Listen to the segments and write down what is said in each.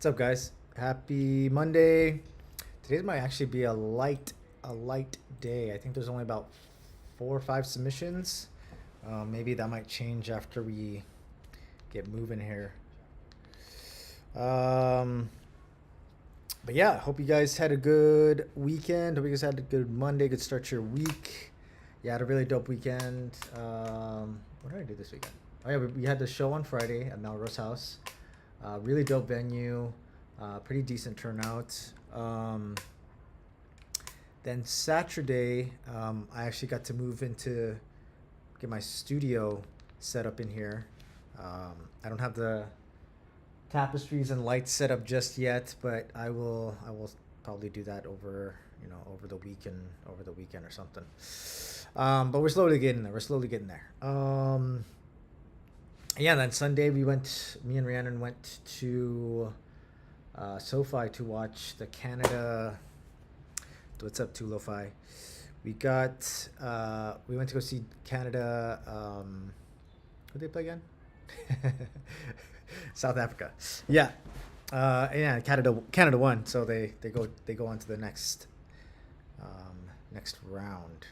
What's up, guys? Happy Monday. Today might actually be a light day. I think there's only about 4 or 5 submissions. Maybe that might change after we get moving here. Um, but yeah, hope you guys had a good weekend. Hope you guys had a good Monday, good start to your week. Yeah, had a really dope weekend. What did I do this weekend? Oh yeah, we had the show on Friday at Melrose House. Really dope venue, pretty decent turnout. Then Saturday, I actually got to move into get my studio set up in here. I don't have the tapestries and lights set up just yet, but I will probably do that over the weekend or something. But we're slowly getting there. We're slowly getting there. Yeah, then Sunday me and Rhiannon went to SoFi to watch the Canada. What's up, to Lo-Fi? We went to go see Canada. Who they play again? South Africa. Yeah, yeah. Canada won, so they go on to the next round.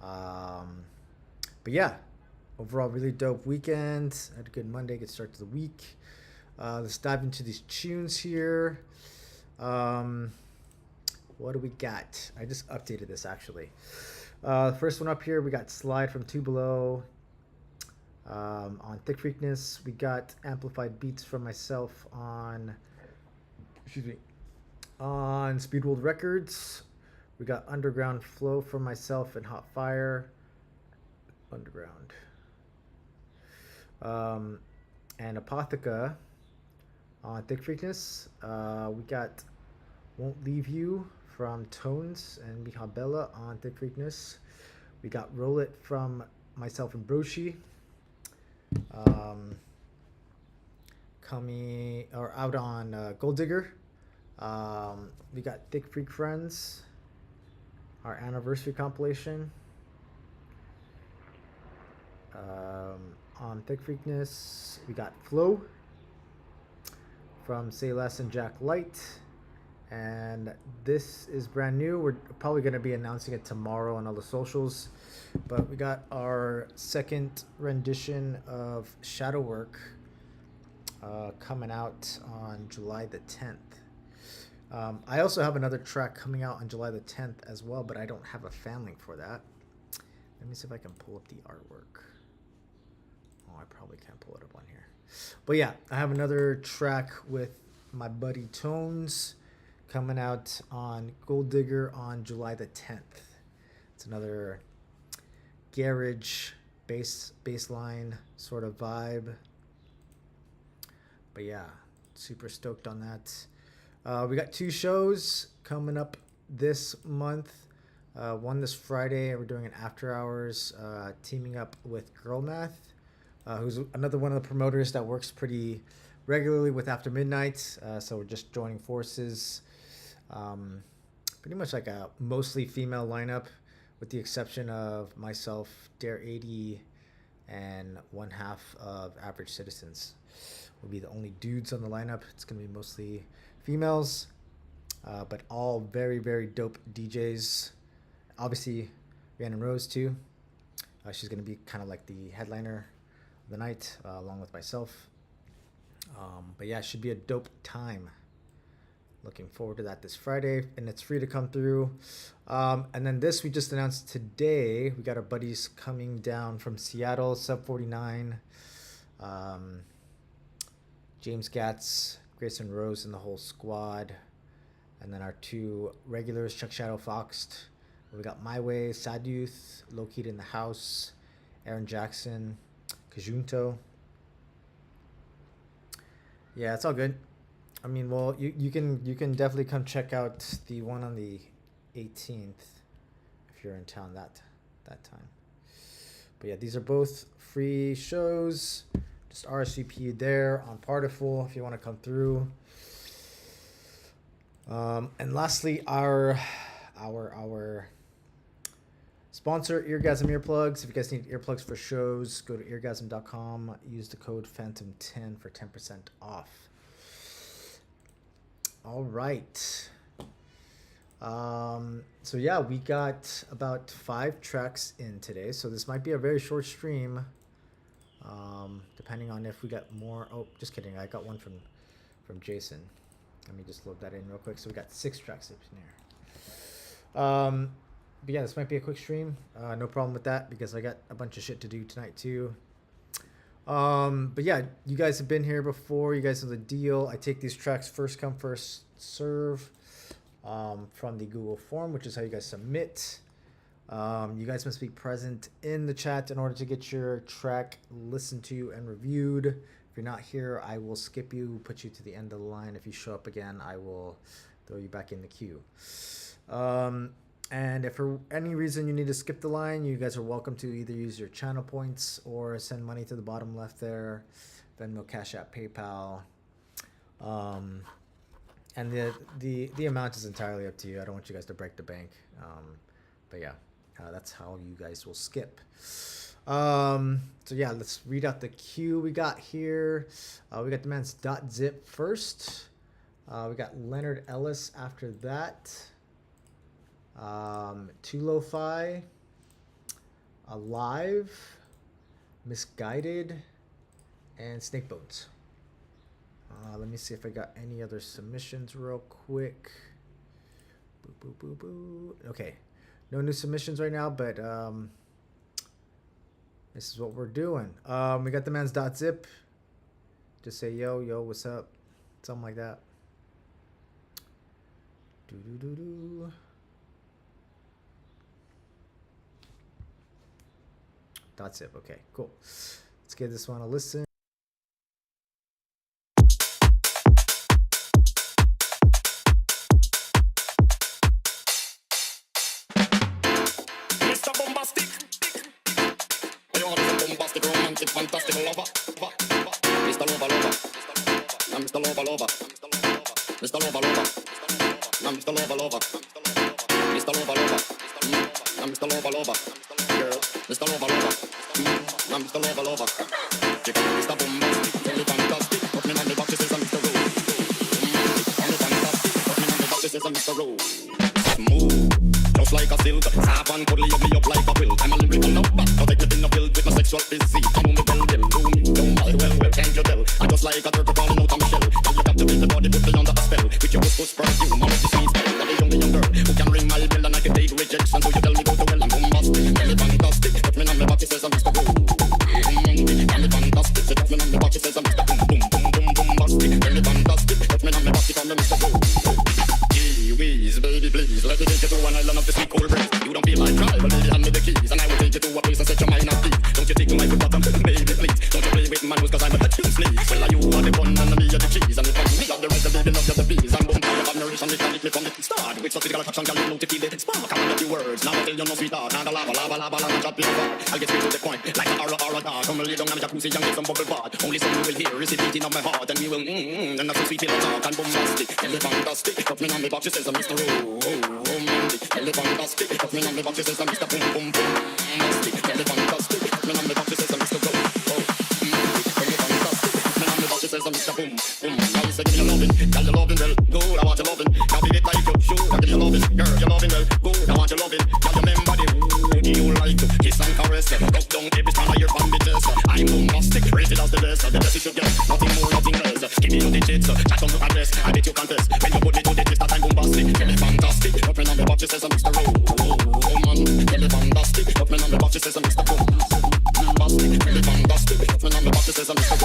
Um, but yeah, overall, really dope weekend. Had a good Monday, good start to the week. Let's dive into these tunes here. Um, what do we got? I just updated this actually. First one up here, we got Slide from Two Below. On Thick Freakness, we got Amplified Beats from myself on Speedworld Records. We got Underground Flow from myself and Hot Fire. Underground. And Apotheca on Thick Freakness. We got Won't Leave You from Tones and Mihabella on Thick Freakness. We got Roll It from myself and Broshi. Coming or out on Gold Digger. We got Thick Freak Friends, our anniversary compilation. On Thick Freakness, we got Flow from Say Less and Jack Light. And this is brand new. We're probably going to be announcing it tomorrow on all the socials. But we got our second rendition of Shadow Work coming out on July the 10th. I also have another track coming out on July the 10th as well, but I don't have a fan link for that. Let me see if I can pull up the artwork. Oh, I probably can't pull it up on here. But yeah, I have another track with my buddy Tones coming out on Gold Digger on July the 10th. It's another garage bass line sort of vibe. But yeah, super stoked on that. We got 2 shows coming up this month. One this Friday, we're doing an after hours teaming up with Girl Math, who's another one of the promoters that works pretty regularly with After Midnight. So we're just joining forces. Pretty much like a mostly female lineup, with the exception of myself, Dare 80, and one half of Average Citizens. Will be the only dudes on the lineup. It's gonna be mostly females, but all very, very dope DJs. Obviously, Rhiannon Rose too. She's gonna be kind of like the headliner of the night, along with myself. But yeah, it should be a dope time. Looking forward to that this Friday, and it's free to come through. And then we just announced today, we got our buddies coming down from Seattle, Sub 49, James Gatz, Grayson Rose, and the whole squad. And then our 2 regulars, Chuck Shadow Foxed. We got My Way, Sad Youth, Located in the House, Aaron Jackson, Kajunto. Yeah, it's all good. I mean, well, you can definitely come check out the one on the 18th if you're in town that time. But yeah, these are both free shows. Just RSVP there on Partiful if you want to come through. And lastly, our sponsor, Eargasm Earplugs. If you guys need earplugs for shows, go to eargasm.com. Use the code Phantom10 for 10% off. All right. So yeah, we got about 5 tracks in today. So this might be a very short stream. Depending on if we got more. Oh, just kidding. I got one from Jason. Let me just load that in real quick. So we got 6 tracks in here. But yeah, this might be a quick stream. No problem with that because I got a bunch of shit to do tonight too. But yeah, you guys have been here before. You guys know the deal. I take these tracks first come, first serve from the Google form, which is how you guys submit. You guys must be present in the chat in order to get your track listened to and reviewed. If you're not here, I will skip you, put you to the end of the line. If you show up again, I will throw you back in the queue. And if for any reason you need to skip the line, you guys are welcome to either use your channel points or send money to the bottom left there, Venmo, Cash App, PayPal. And the amount is entirely up to you. I don't want you guys to break the bank. But yeah, that's how you guys will skip. So yeah, let's read out the queue we got here. We got the man's .zip first. We got Leonard Ellis after that. 2 Lo-Fi, Alive, Misguided, and Snake Bones. Let me see if I got any other submissions real quick. Boo, boo, boo, boo. Okay, no new submissions right now, but this is what we're doing. We got the man's .zip. Just say yo, what's up? Something like that. Do. .zip. Okay, cool. Let's give this one a listen. Mr. Bombastic. You want some bombastic, romantic, fantastic lover. Mr. Lover. I'm Mr. Lover. Mr. Lover. I'm Mr. Lover. Mr. Lover. I'm Mr. Lover. Girl, Mr. Lover. I'm Mr. Lover. You can be Mr. Bombastic, tell me fantastic. Put me on the box, she says I'm Mr. Rose. I'm fantastic, put me on the box, she says I'm Mr. Rose. Smooth, just like a silk. Soft and cuddly, hug me up like a quilt. I'm a lyrical lover, now take me in the field with my sexual physique. I know me well, do me, don't mind, well, can't you tell? I'm just like a turtle crawling out of my shell. Now you got to make the body put me under a spell. With your push perfume, I'm a sweet spell. I'm a young girl who can ring my bell and I can take rejection. So you tell me go to well, I'm bombastic, tell me fantastic. Put me on the box, she says I'm Mr. Rose. Tell me fantastic, she put me on the box, she says I'm Mr. Boom, boom, boom, boom, bombastic. Tell me fantastic, put me on the box, she call me Mr. Rose. Gee-whiz, baby, please, let me take you to an island of the sweet cold breeze. You don't feel like cry, but baby, hand me the keys, and I will take you to a place and set your mind at ease. Don't you take my foot bottom, baby, please. Don't you play with my moves, cause I'm a touching sleeve. Well, you are the fun and me are the cheese, and if I'm me, I'm the rest of baby, love you the bees. I'm boom, I have nourish and it can me from the start. With such physical attraction, girl, you know to feel it. Spark, I want a few words, now I tell you no sweetheart. Now the lava, chat me apart. I'll get straight to the point, like a aura dog. Come lay down on the jacuzzi and get some bubble bath. Only song you will hear is the beating of my heart, and we will and that's so sweet till I talk and bombastic. Tell me fantastic, put me on the box, she says I'm Mr. Romantic. Tell me fantastic, put me on the box, she says I'm Mr. Boom Boom Boom. Fantastic, tell me fantastic, put me on the box, she says I'm Mr. Go. Tell me fantastic, put me on the box, she says I'm Mr. Boom Boom. Now you say give me your loving, girl your loving well good. I want your loving, now be it like you should. Give me your loving, girl your loving well good. I want your loving, girl your remember the who you like to kiss and caress. Rub down every time of your bandages. I'm bombastic, rated as the best. The best you should get, nothing more, nothing less. Give me your digits, chat on the address. I bet you confess when you put me to the test that I'm bombastic. Tell me fantastic, put me on the box, she says I'm Mr. Roman. Tell me fantastic, put me on the box, she says I'm Mr. Bombastic. Tell me fantastic, put me on the box, she says I'm Mr.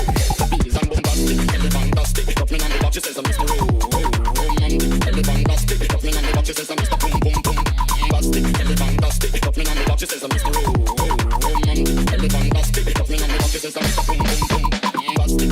Bees and bombastic. Tell me fantastic, put me on the box, she says I'm Mr. Roman. Tell me fantastic, put me on the box, she says I'm Mr. Boom Boom Boom. Bombastic. Tell me fantastic, put me on the box, she says I'm Mr. Roman. Tell me fantastic, put me on the box, she says I'm Mr. Boom Boom Boom. Bombastic.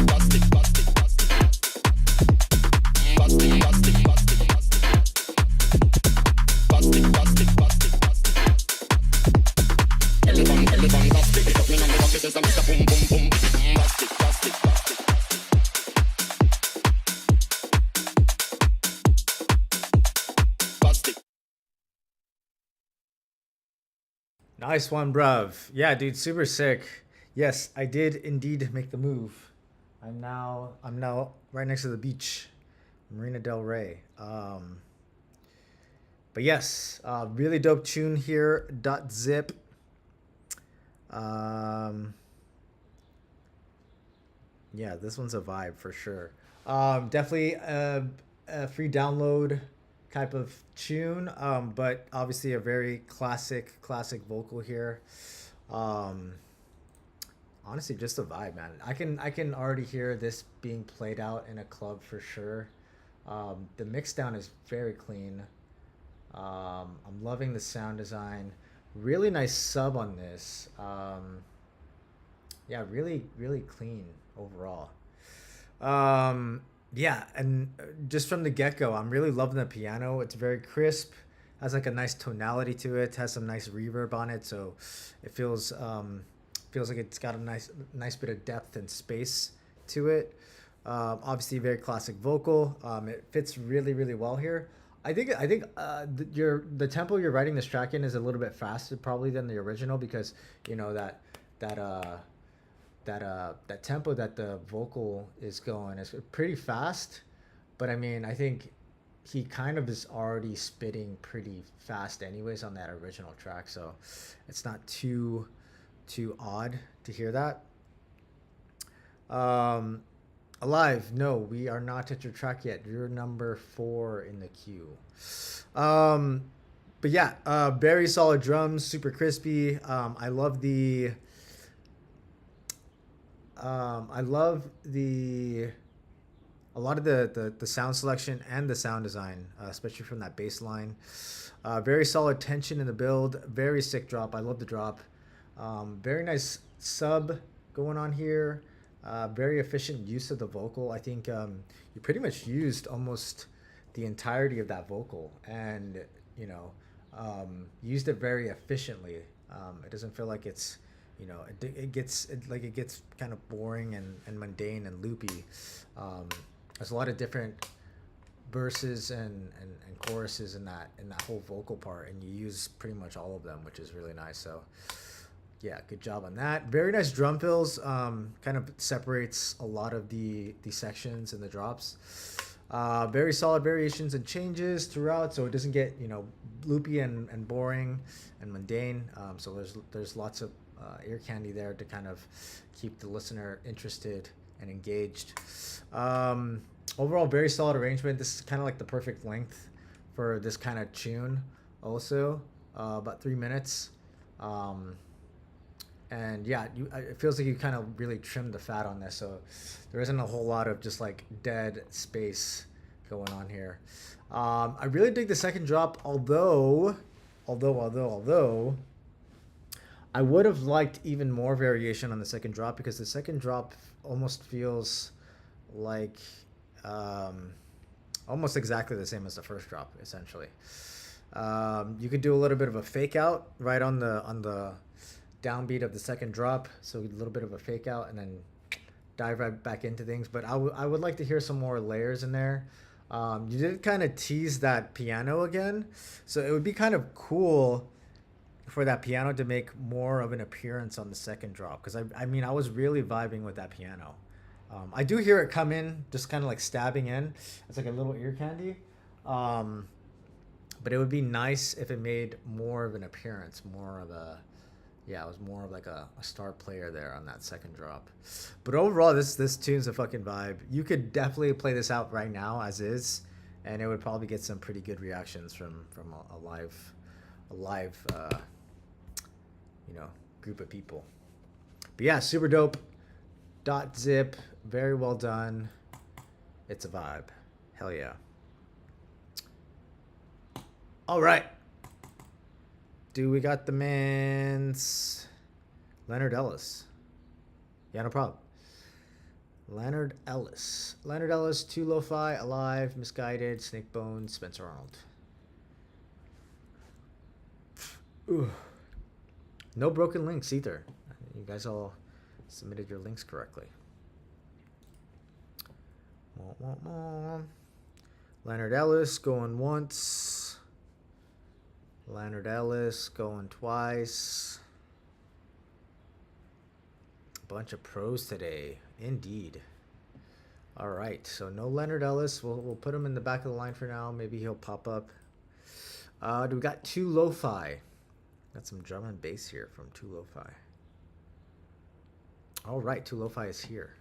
Nice one, bruv. Yeah, dude, super sick. Yes, I did indeed make the move. I'm now right next to the beach Marina Del Rey. But yes, really dope tune here. .zip. Um, yeah, this one's a vibe for sure. Definitely a free download type of tune, but obviously a very classic vocal here. Um, Honestly, just a vibe, man. I can already hear this being played out in a club for sure. The mix down is very clean. I'm loving the sound design. Really nice sub on this. Yeah, really clean overall. Um, yeah, and just from the get go, I'm really loving the piano. It's very crisp, has like a nice tonality to it, has some nice reverb on it, so it feels like it's got a nice bit of depth and space to it. Obviously, very classic vocal. It fits really well here. The tempo you're writing this track in is a little bit faster probably than the original because you know that that tempo that the vocal is going is pretty fast, but I mean I think he kind of is already spitting pretty fast anyways on that original track, so it's not too odd to hear that. Um, Alive, no, we are not at your track yet. You're number 4 in the queue. Um, but yeah, very solid drums, super crispy. I love the a lot of the sound selection and the sound design, especially from that bass line. Very solid tension in the build. Very sick drop. I love the drop. Very nice sub going on here. Very efficient use of the vocal. I think you pretty much used almost the entirety of that vocal, and you know, used it very efficiently. It doesn't feel like it's it gets kind of boring and mundane and loopy. Um, there's a lot of different verses and choruses in that whole vocal part, and you use pretty much all of them, which is really nice. So yeah, good job on that. Very nice drum fills. Kind of separates a lot of the sections and the drops. Very solid variations and changes throughout, so it doesn't get loopy and boring and mundane. So there's lots of ear candy there to kind of keep the listener interested and engaged. Overall, very solid arrangement. This is kind of like the perfect length for this kind of tune. Also, about 3 minutes. And yeah, it feels like you kind of really trimmed the fat on this, so there isn't a whole lot of just like dead space going on here. I really dig the second drop, although I would have liked even more variation on the second drop, because the second drop almost feels like almost exactly the same as the first drop, essentially. You could do a little bit of a fake out right on the downbeat of the second drop, so a little bit of a fake out and then dive right back into things. But I would like to hear some more layers in there. You did kind of tease that piano again, so it would be kind of cool for that piano to make more of an appearance on the second drop, because I mean I was really vibing with that piano. I do hear it come in just kind of like stabbing in. It's like a little ear candy. But it would be nice if it made more of an appearance, more of a, yeah, it was more of like a star player there on that second drop. But overall, this tune's a fucking vibe. You could definitely play this out right now as is, and it would probably get some pretty good reactions from a live group of people. But yeah, super dope. .zip, very well done. It's a vibe. Hell yeah. All right. Do we got the man's Leonard Ellis? Yeah, no problem. Leonard Ellis. Leonard Ellis, Too Lo-Fi, Alive, Misguided, Snake Bones, Spencer Arnold. Ooh. No broken links either. You guys all submitted your links correctly. Leonard Ellis going once. Leonard Ellis going twice. Bunch of pros today, indeed. All right, so no Leonard Ellis. We'll put him in the back of the line for now. Maybe he'll pop up. We got Two Lo-Fi. Got some drum and bass here from Two Lo-Fi. All right, Two Lo-Fi is here.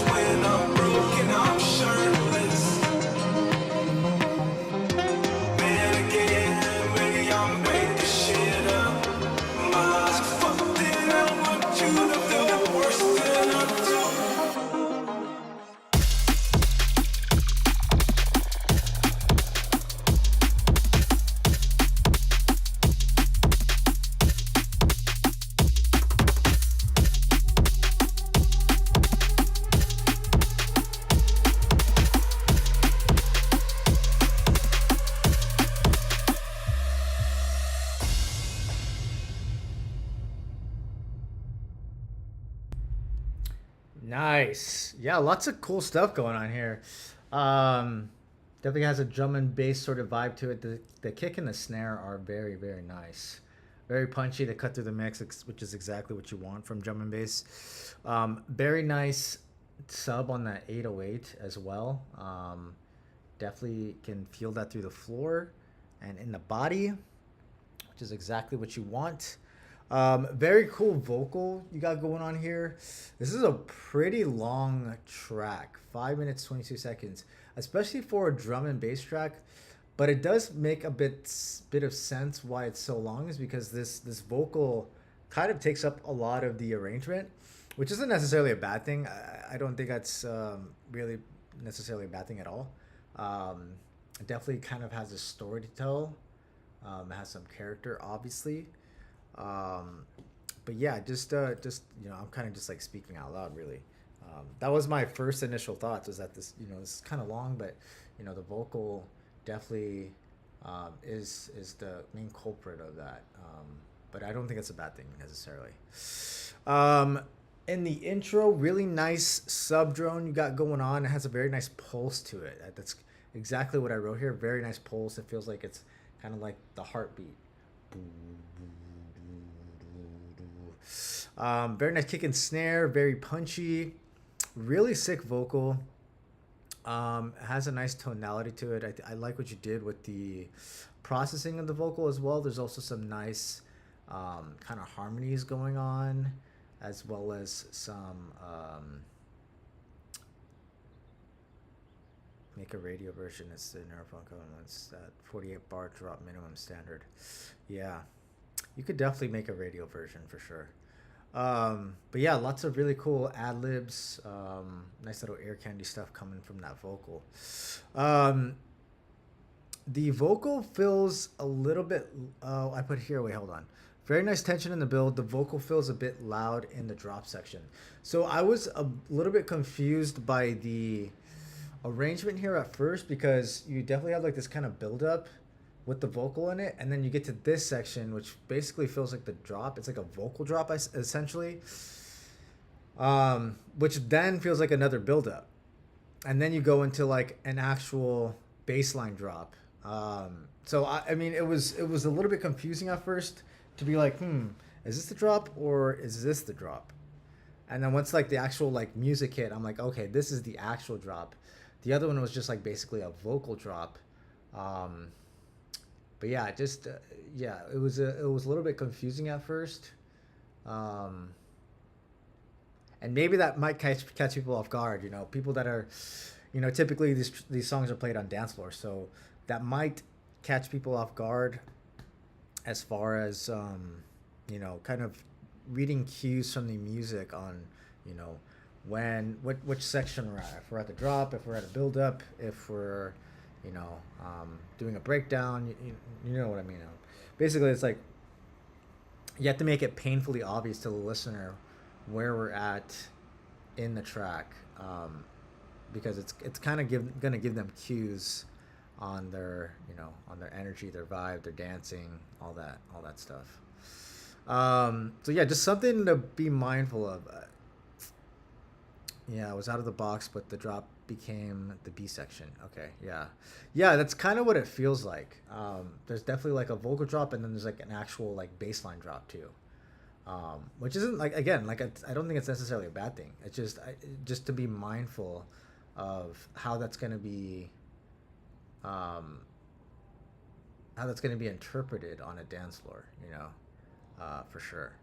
When I'm broken, I'm sure Nice. Yeah, lots of cool stuff going on here. Um, Definitely has a drum and bass sort of vibe to it. The kick and the snare are very, very nice. Very punchy. They cut through the mix, which is exactly what you want from drum and bass. Very nice sub on that 808 as well. Definitely can feel that through the floor and in the body, which is exactly what you want. Very cool vocal you got going on here. This is a pretty long track, 5 minutes 22 seconds, especially for a drum and bass track. But it does make a bit of sense why it's so long, is because this vocal kind of takes up a lot of the arrangement, which isn't necessarily a bad thing. I don't think that's really necessarily a bad thing at all. It definitely kind of has a story to tell. It has some character, obviously. But yeah, just I'm kind of just like speaking out loud, really. That was my first initial thoughts, was that this is kind of long, but the vocal definitely is the main culprit of that. But I don't think it's a bad thing necessarily. In the intro, really nice sub drone you got going on. It has a very nice pulse to it. That's exactly what I wrote here. Very nice pulse. It feels like it's kind of like the heartbeat. Very nice kick and snare, very punchy, really sick vocal. Has a nice tonality to it. I like what you did with the processing of the vocal as well. There's also some nice kind of harmonies going on, as well as some make a radio version. It's the Neurophone Elements, that 48 bar drop minimum standard. Yeah, you could definitely make a radio version for sure. But yeah, lots of really cool ad libs. Nice little ear candy stuff coming from that vocal. The vocal feels a little bit. Oh, I put here. Wait, hold on. Very nice tension in the build. The vocal feels a bit loud in the drop section. So I was a little bit confused by the arrangement here at first, because you definitely have like this kind of build up with the vocal in it, and then you get to this section, which basically feels like the drop. It's like a vocal drop essentially, which then feels like another build up, and then you go into like an actual baseline drop. So I mean, it was a little bit confusing at first to be like, is this the drop or is this the drop? And then once like the actual like music hit, I'm like, okay, this is the actual drop. The other one was just like basically a vocal drop. But yeah, just it was a little bit confusing at first, and maybe that might catch people off guard. People that are, typically these songs are played on dance floors, so that might catch people off guard, as far as kind of reading cues from the music on, which section we're at. If we're at the drop, if we're at a build up, if we're doing a breakdown, you know what I mean. Basically, it's like you have to make it painfully obvious to the listener where we're at in the track, because it's kind of gonna give them cues on their on their energy, their vibe, their dancing, all that stuff. So yeah, just something to be mindful of. Yeah, it was out of the box, but the drop became the B section. Okay, yeah, that's kind of what it feels like. There's definitely like a vocal drop, and then there's like an actual like baseline drop too, which isn't like, again, like I don't think it's necessarily a bad thing. It's just to be mindful of how that's gonna be, interpreted on a dance floor, for sure.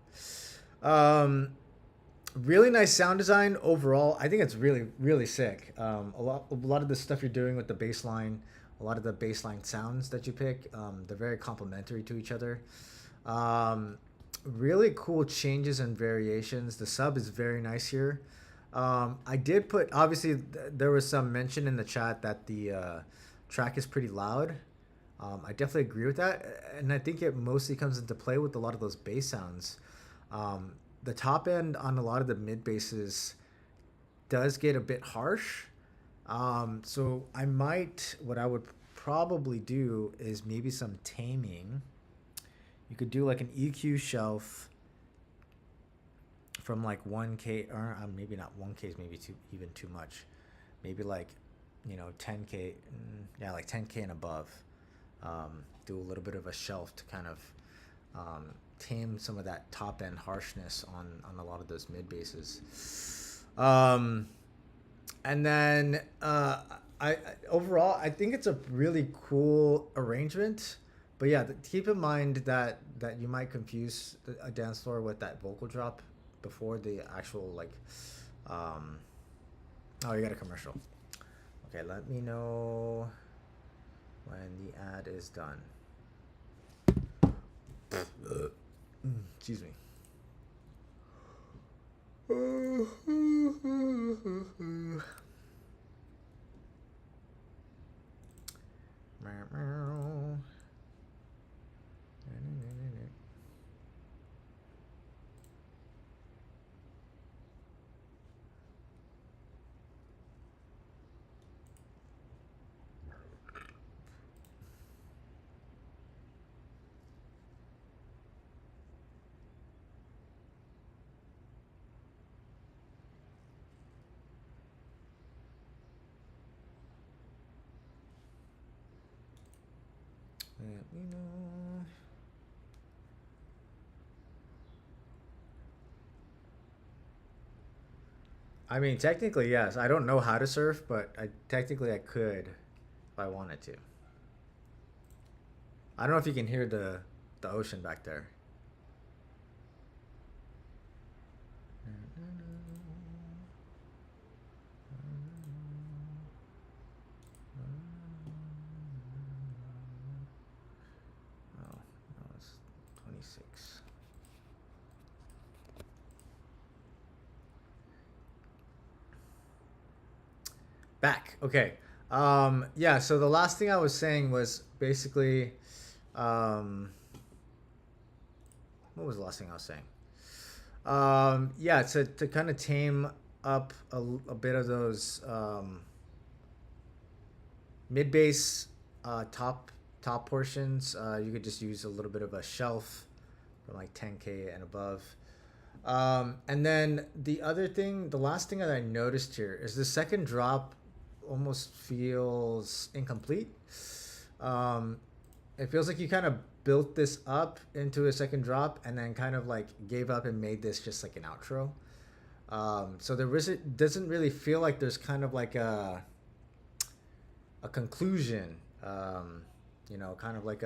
Really nice sound design overall. I think it's really, really sick. A lot of the stuff you're doing with the bass line, a lot of the bass line sounds that you pick, they're very complementary to each other. Really cool changes and variations. The sub is very nice here. I did put, obviously, there was some mention in the chat that the track is pretty loud. I definitely agree with that, and I think it mostly comes into play with a lot of those bass sounds. The top end on a lot of the mid basses does get a bit harsh. So what I would probably do is maybe some taming. You could do like an EQ shelf from like 1K, or maybe not 1K is maybe even too much. Maybe like, 10K, yeah, like 10K and above. Do a little bit of a shelf to kind of tame some of that top end harshness on a lot of those mid basses. And then I overall I think it's a really cool arrangement. But yeah, keep in mind that you might confuse a dance floor with that vocal drop before the actual like. Oh, you got a commercial. Okay, let me know when the ad is done. Excuse me. Let me know. I mean, technically, yes. I don't know how to surf, but I could if I wanted to. I don't know if you can hear the ocean back there. Oh, no, it's 26. Back. Okay. Yeah, so the last thing I was saying was basically what was the last thing I was saying? Yeah, to kind of tame up a bit of those mid bass top portions. You could just use a little bit of a shelf from like 10K and above. And then the last thing that I noticed here is the second drop almost feels incomplete. It feels like you kind of built this up into a second drop and then kind of like gave up and made this just like an outro. So it doesn't really feel like there's kind of like a conclusion. Kind of like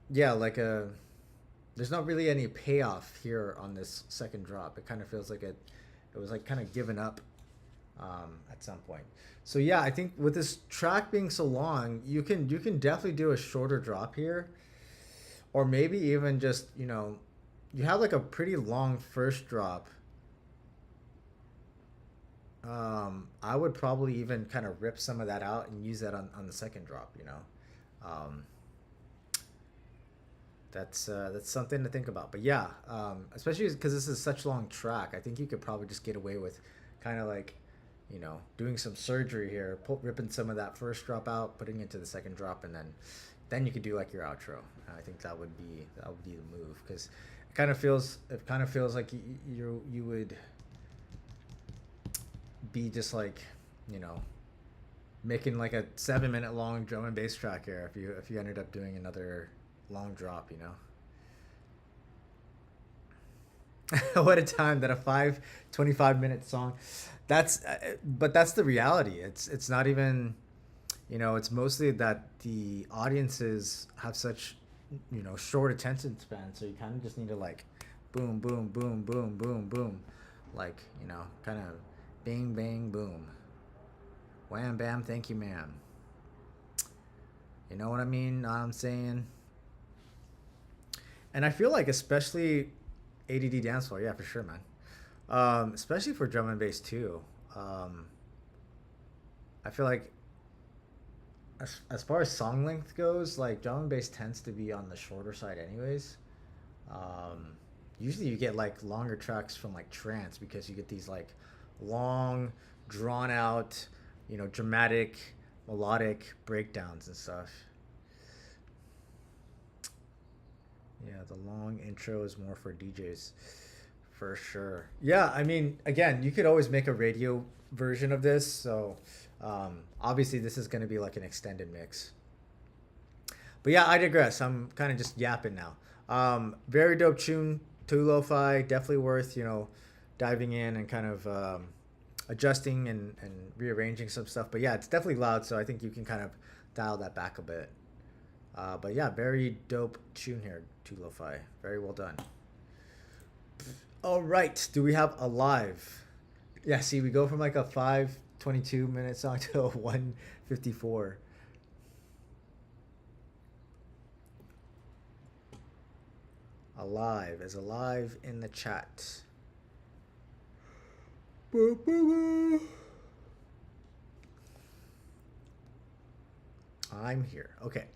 yeah, like there's not really any payoff here on this second drop. It kind of feels like it was like kind of given up at some point. So yeah, I think with this track being so long, you can definitely do a shorter drop here, or maybe even just you have like a pretty long first drop. I would probably even kind of rip some of that out and use that on the second drop. That's something to think about. But yeah, especially because this is such a long track, I think you could probably just get away with kind of like doing some surgery here, ripping some of that first drop out, putting it to the second drop, and then you could do like your outro. I think that would be the move, because it kind of feels like you would be just like making like a 7-minute long drum and bass track here if you ended up doing another long drop. What a time that a 25-minute song. But that's the reality. It's not even, it's mostly that the audiences have such, short attention span. So you kind of just need to like, boom, boom, boom, boom, boom, boom, like kind of bang, bang, boom, wham, bam, thank you, ma'am. You know what I mean? Know what I'm saying? And I feel like especially ADD dance floor, yeah, for sure, man. Especially for drum and bass too. I feel like as far as song length goes, like drum and bass tends to be on the shorter side, anyways. Usually you get like longer tracks from like trance, because you get these like long, drawn out, dramatic, melodic breakdowns and stuff. Yeah, the long intro is more for DJs. For sure. Yeah, I mean, again, you could always make a radio version of this. So obviously, this is going to be like an extended mix. But yeah, I digress. I'm kind of just yapping now. Very dope tune. Too lo-fi. Definitely worth, diving in and kind of adjusting and rearranging some stuff. But yeah, it's definitely loud. So I think you can kind of dial that back a bit. But yeah, very dope tune here. Too lo-fi. Very well done. All right. Do we have Alive? Yeah, see, we go from like a 5:22 minute song to a 1:54. Alive is alive in the chat. I'm here. Okay.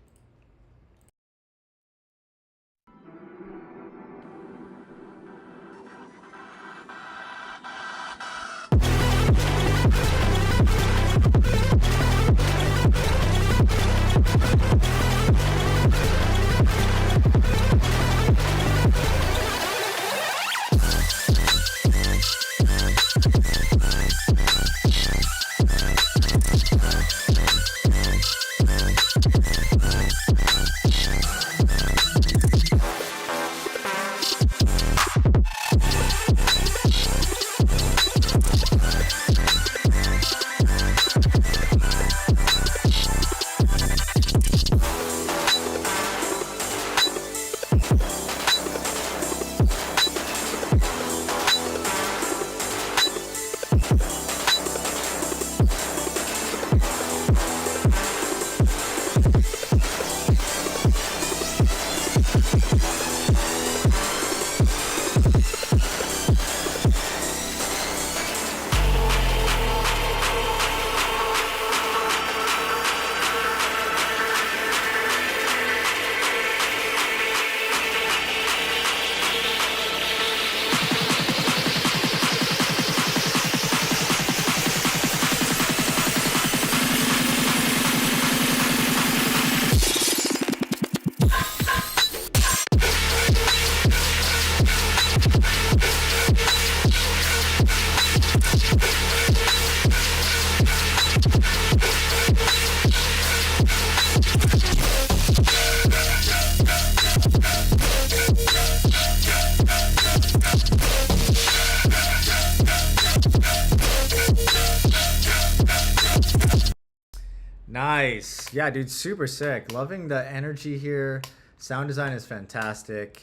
Nice. Yeah, dude, super sick. Loving the energy here. Sound design is fantastic.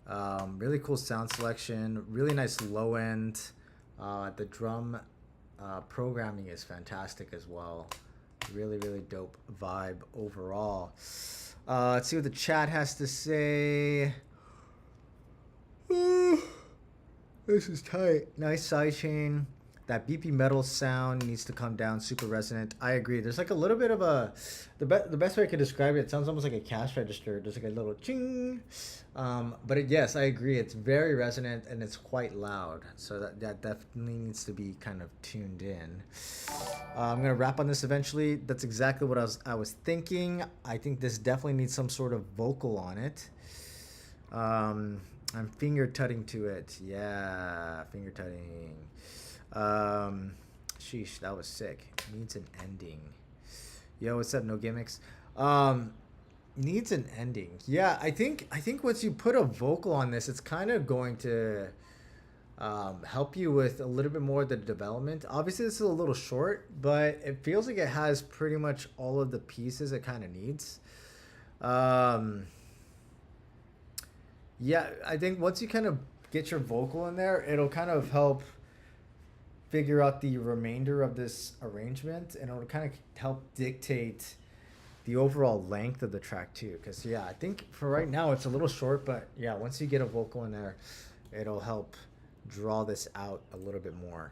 Really cool sound selection. Really nice low end. The drum programming is fantastic as well. Really, really dope vibe overall. Let's see what the chat has to say. This is tight. Nice sidechain. That beepy metal sound needs to come down. Super resonant. I agree. There's like a little bit of a... The best way I could describe it, it sounds almost like a cash register. There's like a little ching. But yes, I agree. It's very resonant and it's quite loud. So that definitely needs to be kind of tuned in. I'm going to wrap on this eventually. That's exactly what I was thinking. I think this definitely needs some sort of vocal on it. I'm finger tutting to it. Yeah, finger tutting. Sheesh, that was sick. Needs an ending. Yo, what's up? No gimmicks. Needs an ending. Yeah, I think once you put a vocal on this, it's kind of going to help you with a little bit more of the development. Obviously, this is a little short, but it feels like it has pretty much all of the pieces it kind of needs. Yeah, I think once you kind of get your vocal in there, it'll kind of help figure out the remainder of this arrangement, and it'll kind of help dictate the overall length of the track too. Because yeah, I think for right now it's a little short, but yeah, once you get a vocal in there, it'll help draw this out a little bit more.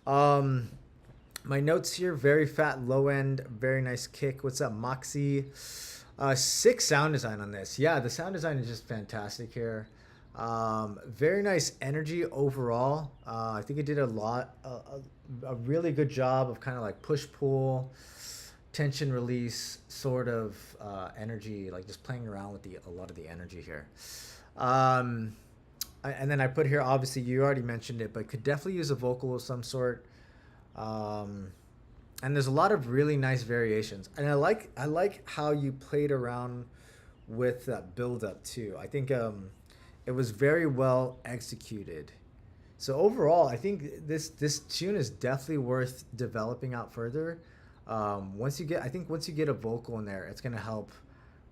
My notes here: very fat low end, very nice kick. What's up, Moxie? Sick sound design on this. Yeah, the sound design is just fantastic here. Very nice energy overall. I think it did a really good job of kind of like push pull, tension release sort of energy, like just playing around with a lot of the energy here. And then I put here, obviously you already mentioned it, but could definitely use a vocal of some sort. Um, and there's a lot of really nice variations, and I like how you played around with that build up too. I think it was very well executed. So overall, I think this tune is definitely worth developing out further. Once you get a vocal in there, it's gonna help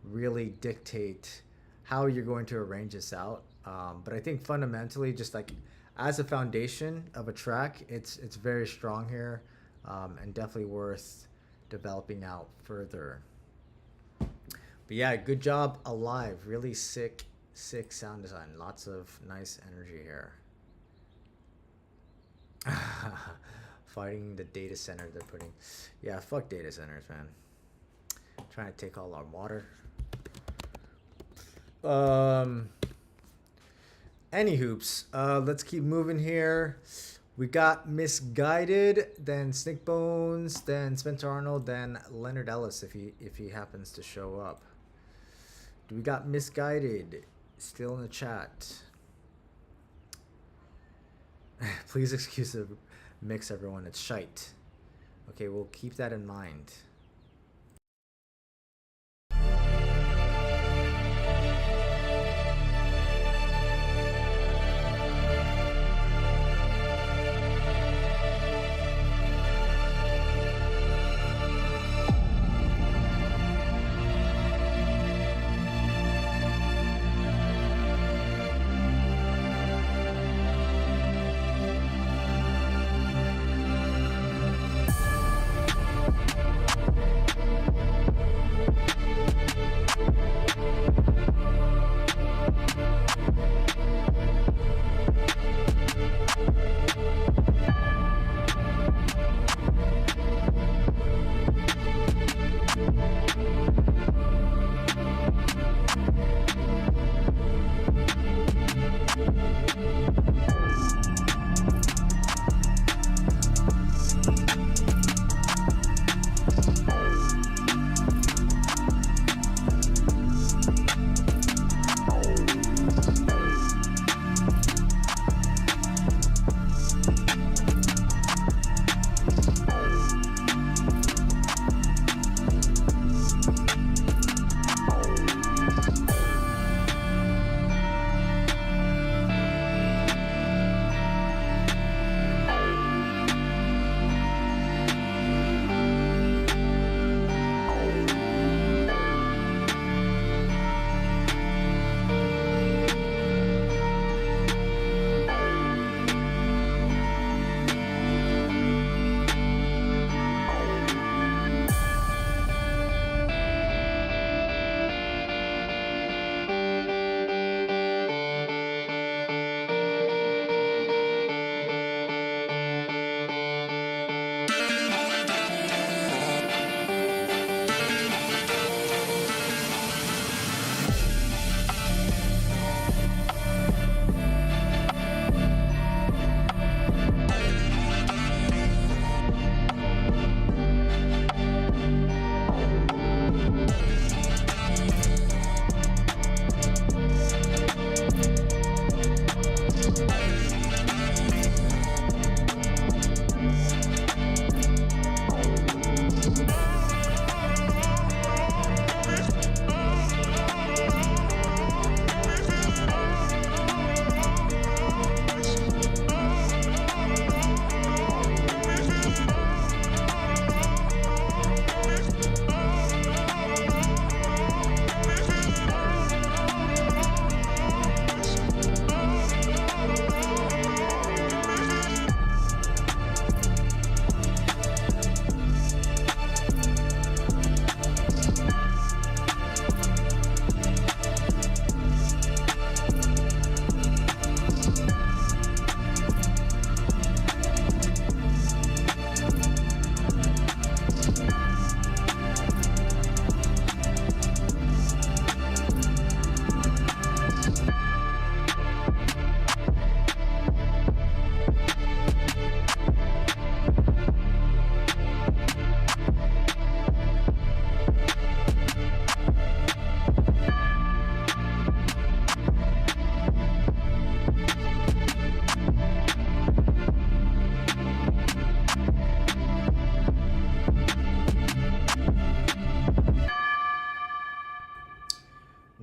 really dictate how you're going to arrange this out. But I think fundamentally, just like as a foundation of a track, it's very strong here, and definitely worth developing out further. But yeah, good job, Alive. Really sick sound design. Lots of nice energy here. Fighting the data center they're putting. Yeah, fuck data centers, man. Trying to take all our water. Any hoops. Let's keep moving here. We got Misguided, then Snick Bones, then Spencer Arnold, then Leonard Ellis if he happens to show up. Do we got Misguided still in the chat? Please excuse the mix, everyone. It's shite. Okay, we'll keep that in mind.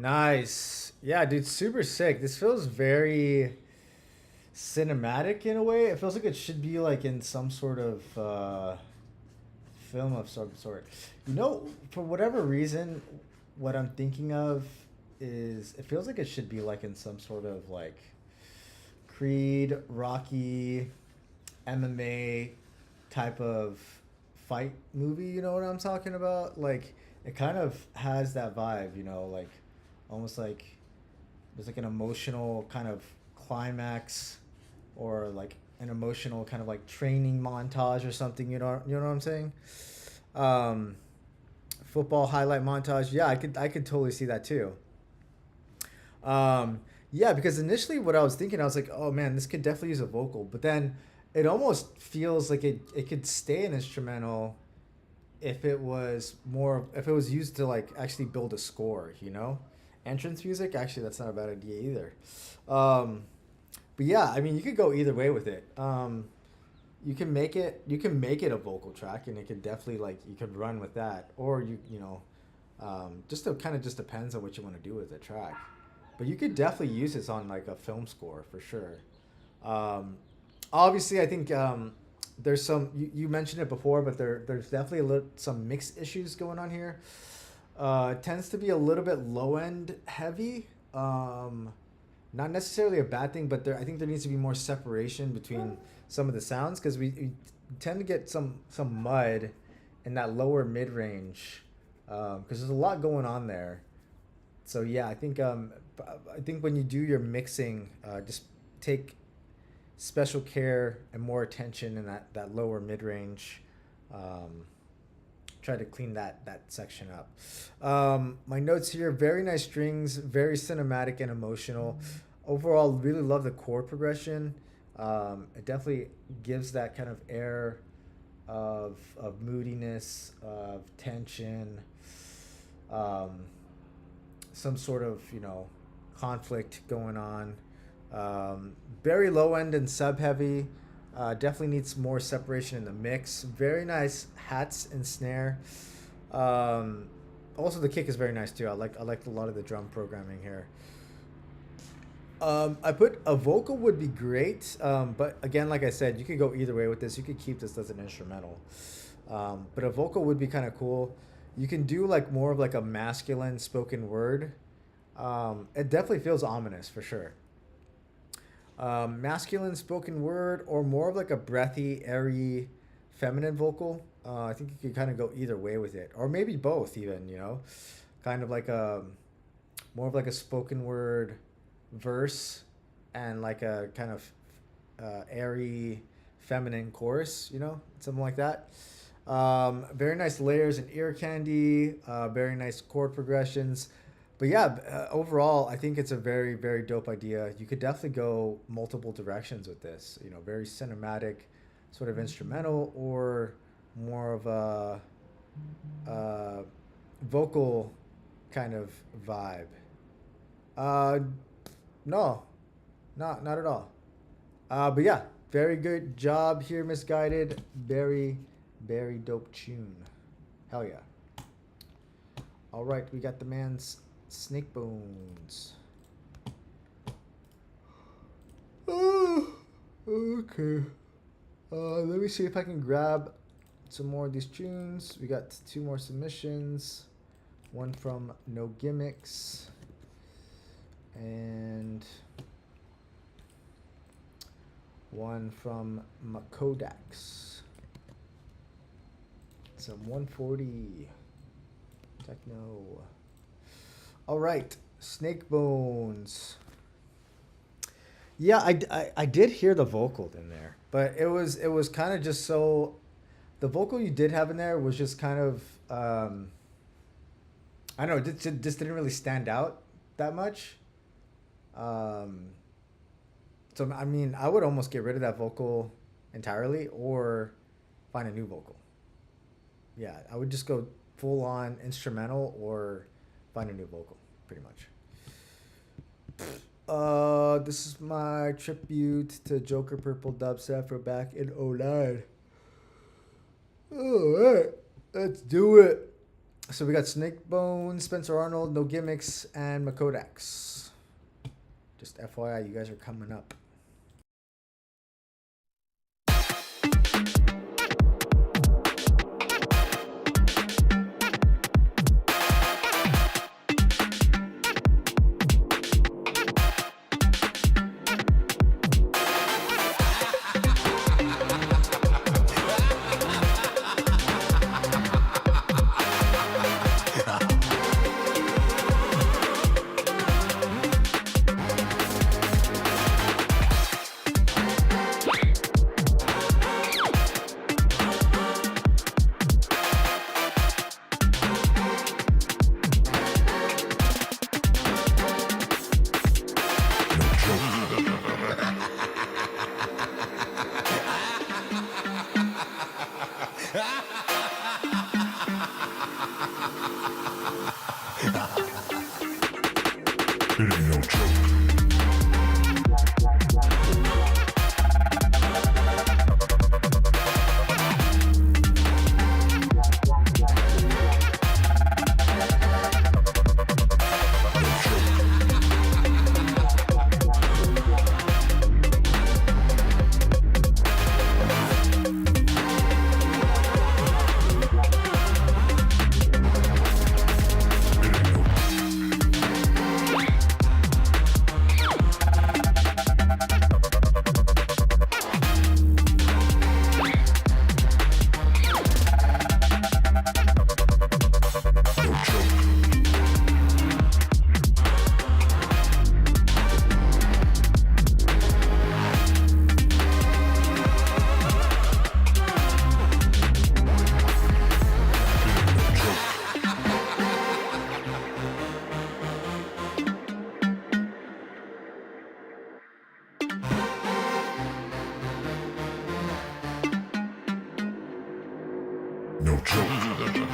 Nice. Yeah, dude, super sick. This feels very cinematic in a way. It feels like it should be like in some sort of film of some sort. You know, for whatever reason, what I'm thinking of is it feels like it should be like in some sort of like Creed, Rocky, MMA type of fight movie. You know what I'm talking about? Like it kind of has that vibe. You know, like almost like there's like an emotional kind of climax or like an emotional kind of like training montage or something. You know what I'm saying? Um, Football highlight montage. Yeah, I could totally see that too. Um, yeah, because initially what I was thinking, I was like, oh man, this could definitely use a vocal, but then it almost feels like it could stay an instrumental if it was more if it was used to like actually build a score, you know? Entrance music, actually that's not a bad idea either. Um, but yeah, I mean you could go either way with it. You can make it a vocal track and it could definitely like you could run with that or just it kind of just depends on what you want to do with the track. But you could definitely use this on like a film score for sure. Um, Obviously, I think there's some. You mentioned it before, but there's definitely some mix issues going on here. It tends to be a little bit low end heavy. Not necessarily a bad thing, but I think there needs to be more separation between some of the sounds because we tend to get some mud in that lower mid range because there's a lot going on there. So yeah, I think when you do your mixing, just take special care and more attention in that lower mid range. Um, Try to clean that section up. My notes here: very nice strings, very cinematic and emotional. Overall, really love the chord progression. It definitely gives that kind of air of moodiness, of tension, um, some sort of conflict going on. Very low end and sub heavy. Definitely needs more separation in the mix. Very nice hats and snare. Um, Also, the kick is very nice too. I like a lot of the drum programming here. I put a vocal would be great, but again, like I said, you could go either way with this. You could keep this as an instrumental, but a vocal would be kind of cool. You can do like more of like a masculine spoken word. It definitely feels ominous for sure. Masculine spoken word or more of like a breathy, airy, feminine vocal. I think you could kind of go either way with it, or maybe both even. Kind of like a more of like a spoken word verse and like a kind of airy, feminine chorus. Something like that. Very nice layers and ear candy. Very nice chord progressions. But yeah, overall, I think it's a very, very dope idea. You could definitely go multiple directions with this. Very cinematic, sort of instrumental, or more of a vocal kind of vibe. Uh, no, not at all. But yeah, very good job here, Misguided. Very, very dope tune. Hell yeah. All right, we got the man's Snake Bones. Oh, okay. Let me see if I can grab some more of these tunes. We got two more submissions. One from No Gimmicks. And one from Makodax. Some 140 techno. All right, Snake Bones. Yeah, I did hear the vocal in there, but it was kind of just so. The vocal you did have in there was just kind of I don't know, it just didn't really stand out that much. Um, so I mean, I would almost get rid of that vocal entirely or find a new vocal. Yeah, I would just go full on instrumental or find a new vocal, pretty much. This is my tribute to Joker Purple Dubstep for back in '09. All right, let's do it. So we got Snakebone, Spencer Arnold, No Gimmicks, and Makodax. Just FYI, you guys are coming up. It ain't no joke. No joke. It ain't no joke. No joke.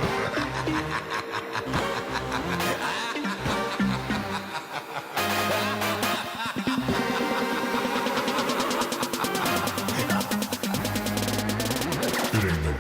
It ain't no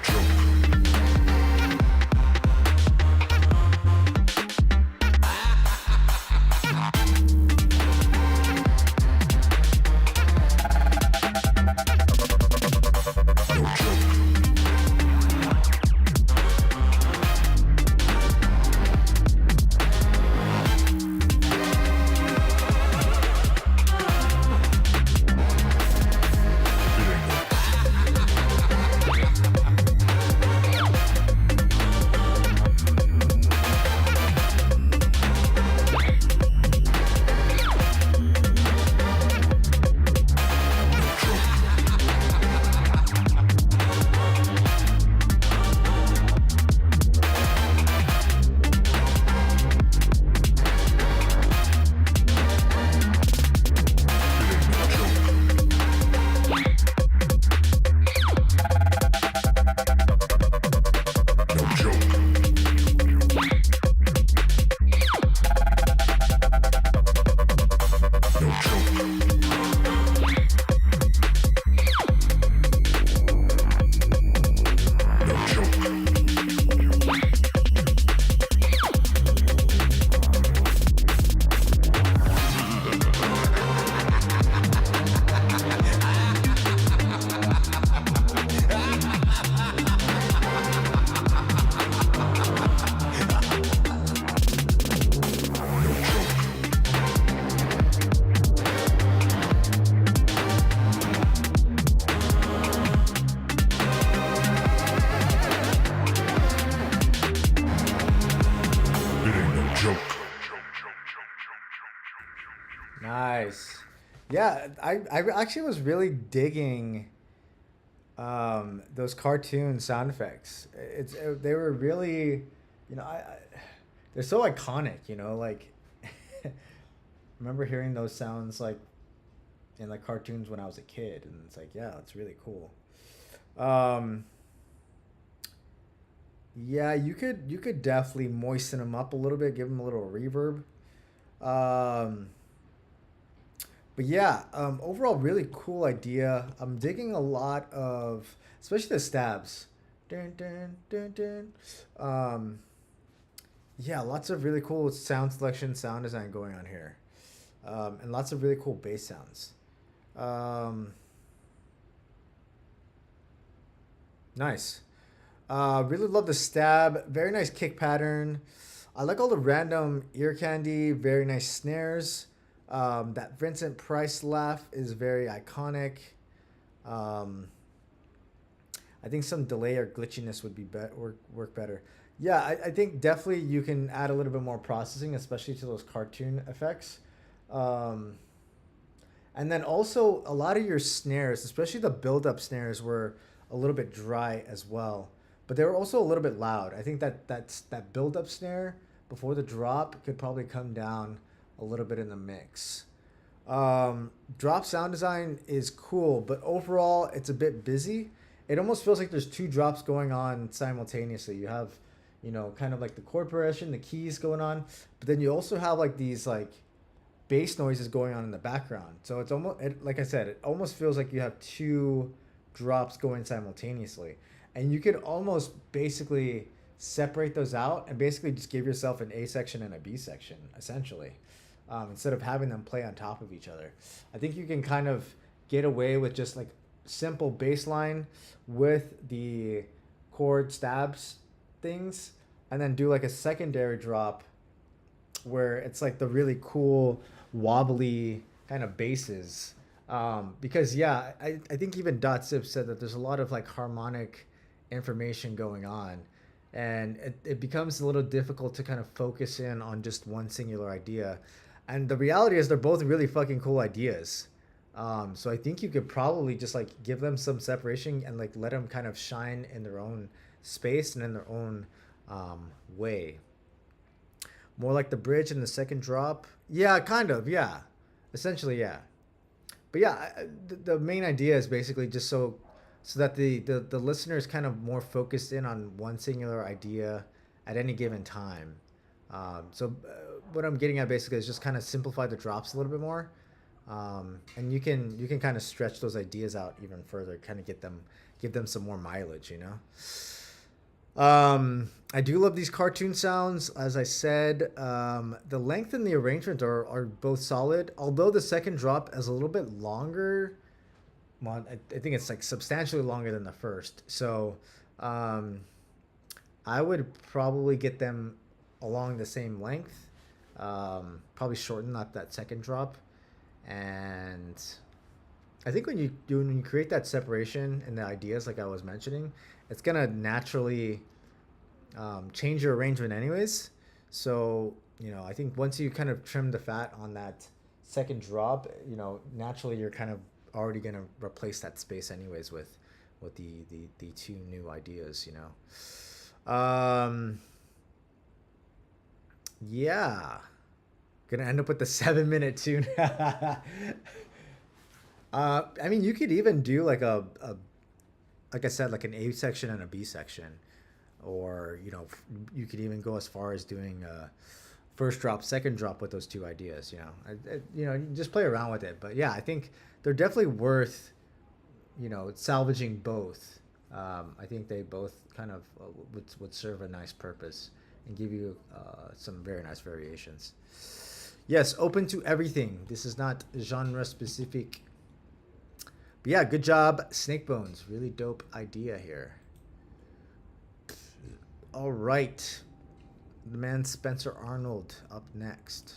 No joke. No joke. No joke. No joke. It ain't no joke. Nice. Yeah, I actually was really digging those cartoon sound effects. They were really, they're so iconic, like I remember hearing those sounds like in like cartoons when I was a kid, and it's like, yeah, it's really cool. Um, yeah, you could definitely moisten them up a little bit, give them a little reverb. Um, but yeah, overall, really cool idea. I'm digging a lot of, especially the stabs. Dun, dun, dun, dun. Um, Yeah, lots of really cool sound selection, sound design going on here, and lots of really cool bass sounds. Um, nice. Really love the stab. Very nice kick pattern. I like all the random ear candy. Very nice snares. That Vincent Price laugh is very iconic. Um, I think some delay or glitchiness would work better. Yeah, I think definitely you can add a little bit more processing, especially to those cartoon effects. Um, and then also a lot of your snares, especially the build-up snares, were a little bit dry as well, but they were also a little bit loud. I think that build-up snare before the drop could probably come down a little bit in the mix. Drop sound design is cool, but overall it's a bit busy. It almost feels like there's two drops going on simultaneously. You have, kind of like the chord progression, the keys going on, but then you also have like these like bass noises going on in the background. So it's almost, like I said, it almost feels like you have two drops going simultaneously, and you could almost basically separate those out and basically just give yourself an A section and a B section essentially, instead of having them play on top of each other. I think you can kind of get away with just like simple bass line with the chord stabs things, and then do like a secondary drop where it's like the really cool wobbly kind of basses. Because yeah, I think even Dot Zip said that there's a lot of like harmonic information going on, and it becomes a little difficult to kind of focus in on just one singular idea. And the reality is they're both really fucking cool ideas. So I think you could probably just like give them some separation and like let them kind of shine in their own space and in their own way. More like the bridge and the second drop. Yeah, kind of. Yeah, essentially, yeah. But yeah, the main idea is basically just so that the listener is kind of more focused in on one singular idea at any given time. What I'm getting at basically is just kind of simplify the drops a little bit more, and you can kind of stretch those ideas out even further, kind of give them some more mileage, I do love these cartoon sounds. As I said, the length and the arrangement are both solid, although the second drop is a little bit longer. Well, I think it's like substantially longer than the first. So I would probably get them along the same length. Probably shorten up that second drop. And I think when you create that separation in the ideas like I was mentioning, it's gonna naturally change your arrangement anyways. So I think once you kind of trim the fat on that second drop, naturally you're kind of already gonna replace that space anyways with the two new ideas. Yeah, gonna end up with the 7-minute tune. I mean, you could even do like a like I said, like an A section and a B section, or you could even go as far as doing a first drop, second drop with those two ideas. You just play around with it. But yeah, I think they're definitely worth salvaging both. I think they both kind of would serve a nice purpose and give you some very nice variations. Yes, open to everything. This is not genre specific. But yeah, good job, Snakebones. Really dope idea here. All right. The man Spencer Arnold up next.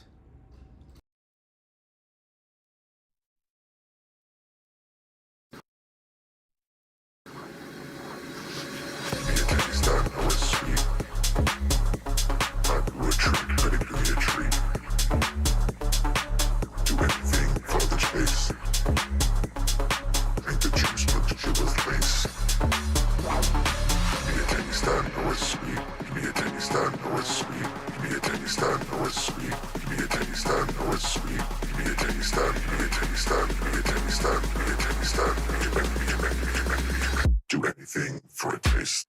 Do anything for a taste.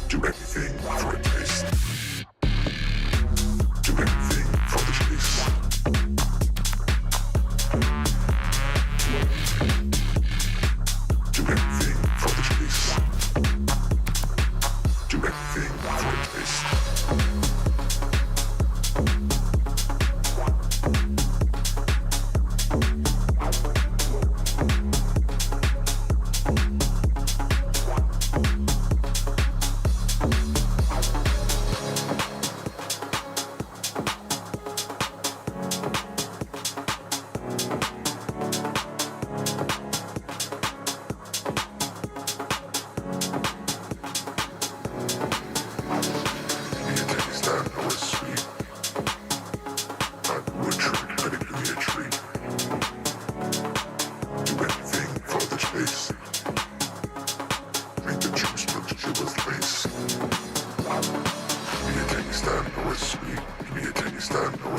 Do anything for a taste. Do anything for the taste.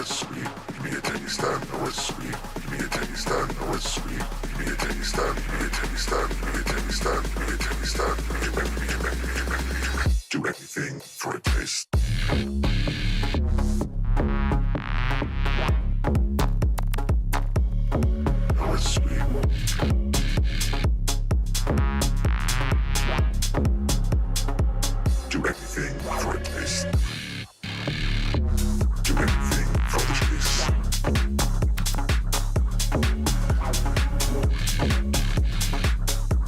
it's sweet. Give me a taste, I know it's sweet. Give me a taste, I know it's sweet. Give me a taste, I give me a taste, I give me a taste, I give me a taste, I do anything for a taste. Oh, it's sweet. Do anything for a taste. Do anything for the taste.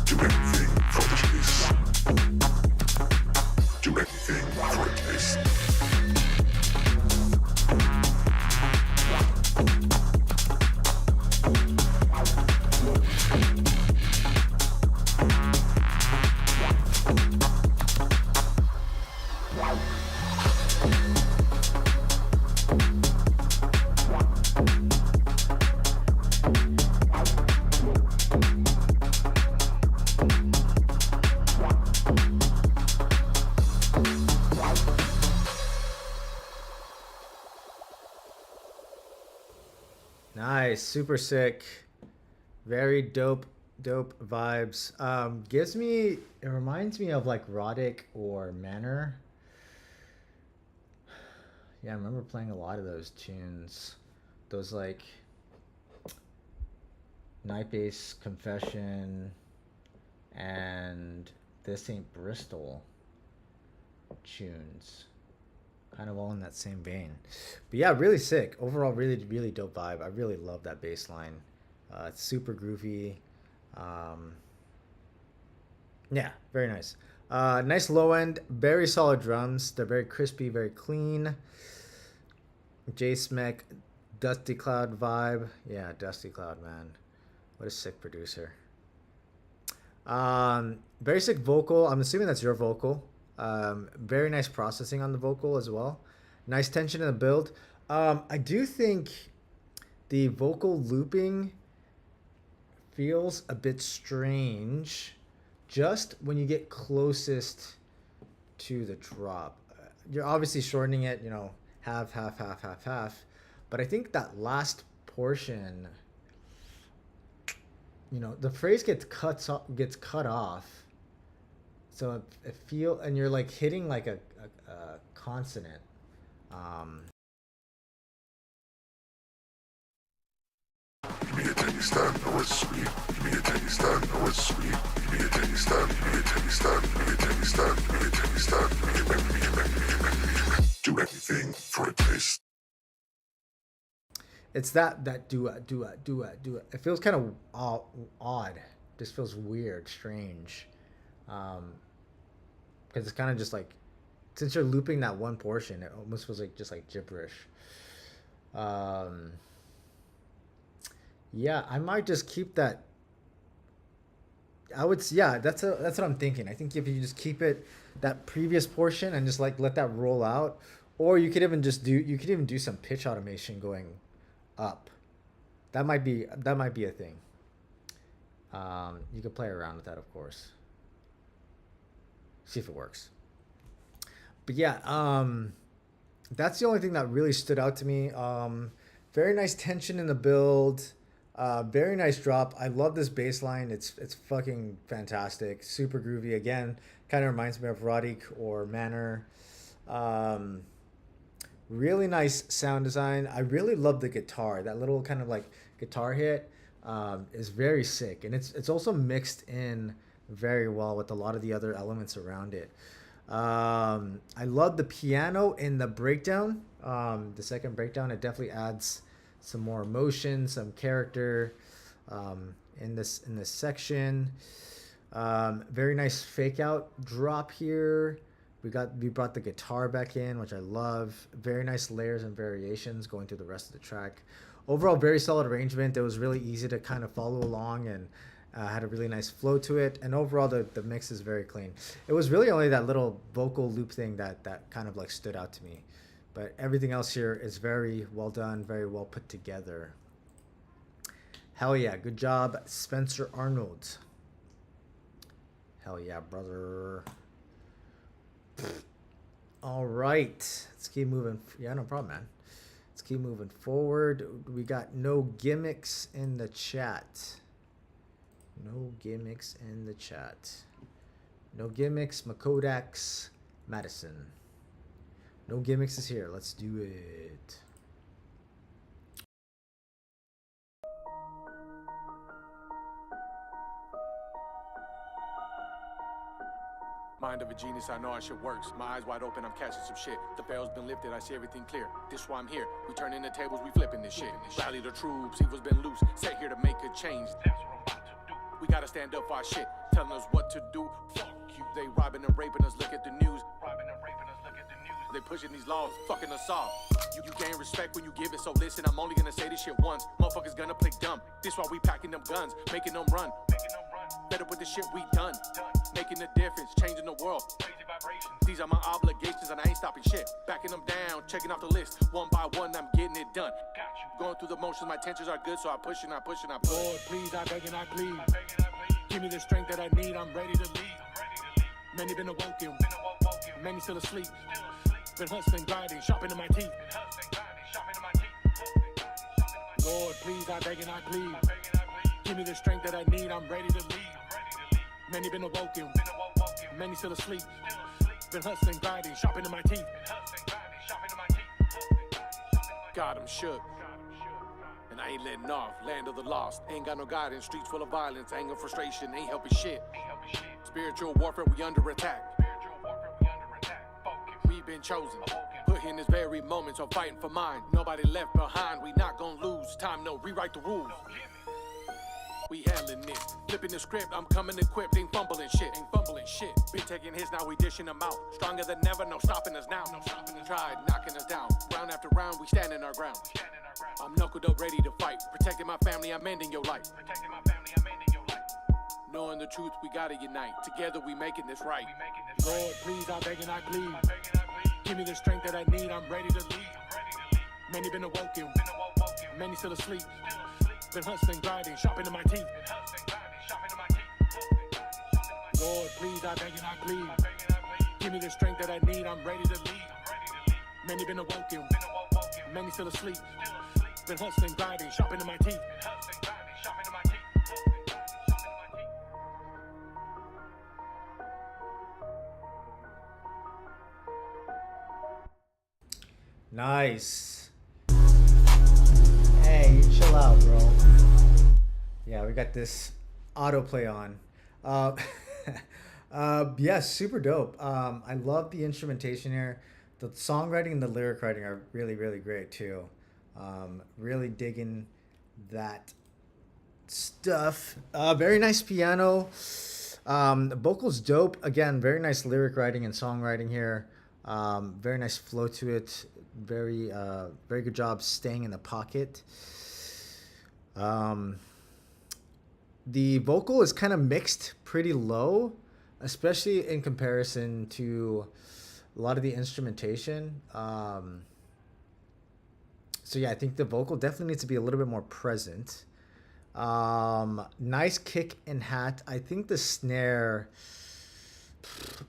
Do anything for the taste. Do anything for a taste. Nice, super sick, very dope vibes. It reminds me of like Roddick or Manor. Yeah, I remember playing a lot of those tunes. Those like Night Base Confession and This Ain't Bristol tunes. Kind of all in that same vein. But yeah, really sick. Overall, really dope vibe. I really love that bass line. It's super groovy. Yeah, very nice. Nice low end, very solid drums. They're very crispy, very clean. J-Smec, Dusty Cloud vibe. Yeah, Dusty Cloud, man. What a sick producer. Very sick vocal. I'm assuming that's your vocal. Very nice processing on the vocal as well. Nice tension in the build. I do think the vocal looping feels a bit strange just when you get closest to the drop. You're obviously shortening it, you know, half. But I think that last portion, you know, the phrase gets cut off. So and you're like hitting like a consonant. Give me a taste, I know it's sweet. Give me a taste, I know it's sweet. Give me a taste, I give me a taste, I give me a taste, I give me a taste, I do anything for a taste. It's that do it. It feels kind of odd. Just feels weird, strange. Because it's kind of just like, since you're looping that one portion, it almost feels like just like gibberish. Yeah, I might just keep that. Yeah, that's what I'm thinking. I think if you just keep it that previous portion and just like let that roll out, or you could even do some pitch automation going up. That might be a thing. You could play around with that, of course. See if it works. But yeah, that's the only thing that really stood out to me. Very nice tension in the build. Very nice drop. I love this bass line. It's fucking fantastic. Super groovy. Again, kind of reminds me of Roddick or Manor. Really nice sound design. I really love the guitar. That little kind of like guitar hit is very sick, and it's also mixed in very well with a lot of the other elements around it. I love the piano in the breakdown. The second breakdown, it definitely adds some more emotion, some character in this section. Very nice fake out drop here. We brought the guitar back in, which I love. Very nice layers and variations going through the rest of the track. Overall, very solid arrangement. It was really easy to kind of follow along and had a really nice flow to it. And overall, the mix is very clean. It was really only that little vocal loop thing that kind of like stood out to me. But everything else here is very well done, very well put together. Hell yeah, good job, Spencer Arnold. Hell yeah, brother. All right, let's keep moving. Yeah, no problem, man. Let's keep moving forward. We got no gimmicks in the chat. No gimmicks in the chat. No gimmicks, Makodax, Madison. No gimmicks is here. Let's do it. Mind of a genius, I know our shit works. My eyes wide open, I'm catching some shit. The veil's been lifted, I see everything clear. This why I'm here. We turning the tables, we flipping this shit. Rally the troops, evil's been loose. Set here to make a change. That's what I'm about to do. We gotta stand up for our shit, telling us what to do. Fuck you. They robbing and raping us, look at the news. Robbing and raping us, look at the news. They pushing these laws, fucking us off. You gain respect when you give it, so listen, I'm only gonna say this shit once. Motherfuckers gonna play dumb. This why we packing them guns, making them run. Better with the shit we done. Making a difference, changing the world. Crazy vibrations. These are my obligations and I ain't stopping shit. Backing them down, checking off the list. One by one, I'm getting it done. Got you. Going through the motions, my tensions are good, so I push and I push and I push. Lord, please, I beg and I plead. Give me the strength that I need, I'm ready to lead. Many been awoken, many still asleep. Been hustling, grinding, sharpening in my teeth. Lord, please, I beg and I plead. Give me the strength that I need, I'm ready to lead. Many been awoken, many still asleep. Been hustling, grinding, sharpening my teeth. God, I'm shook. And I ain't letting off, land of the lost. Ain't got no guidance, streets full of violence. Anger, frustration, ain't helping shit. Spiritual warfare, we under attack. We've been chosen, put in this very moment, so fighting for mine. Nobody left behind, we not gonna lose. Time to rewrite the rules. We handling this, flipping the script, I'm coming equipped, ain't fumbling shit. Been taking hits, now we dishing them out. Stronger than ever, no stopping us now. Tried knocking us down, round after round, we standing our ground. I'm knuckled up, ready to fight, protecting my family, I'm ending your life. Knowing the truth, we gotta unite, together we making this right. Lord, please, I beg and I plead. Give me the strength that I need, I'm ready to lead. Many been awoken, many still asleep. Been hustling, grinding, sharpening my teeth. Lord, please, I beg and I plead. Give me the strength that I need, I'm ready to lead. Many been awoken, many still asleep. Been hustling, grinding, sharpening my teeth. Nice. Hey, you chill out, bro. Yeah, we got this autoplay on. Yeah, super dope. I love the instrumentation here. The songwriting and the lyric writing are really, really great too. Really digging that stuff. Very nice piano. The vocals dope. Again, very nice lyric writing and songwriting here. Very nice flow to it. Very good job staying in the pocket. The vocal is kind of mixed pretty low, especially in comparison to a lot of the instrumentation. So yeah, I think the vocal definitely needs to be a little bit more present. Nice kick and hat. I think the snare,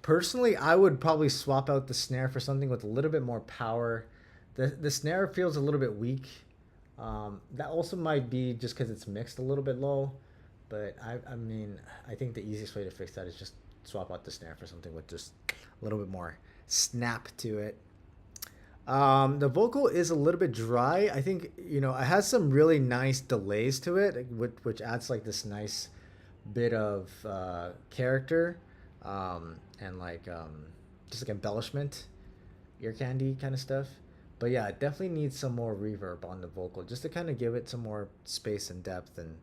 personally, I would probably swap out the snare for something with a little bit more power. The snare feels a little bit weak. That also might be just because it's mixed a little bit low. But I mean, I think the easiest way to fix that is just swap out the snare for something with just a little bit more snap to it. The vocal is a little bit dry. I think, it has some really nice delays to it, which adds like this nice bit of character and just like embellishment, ear candy kind of stuff. But yeah, it definitely needs some more reverb on the vocal just to kind of give it some more space and depth and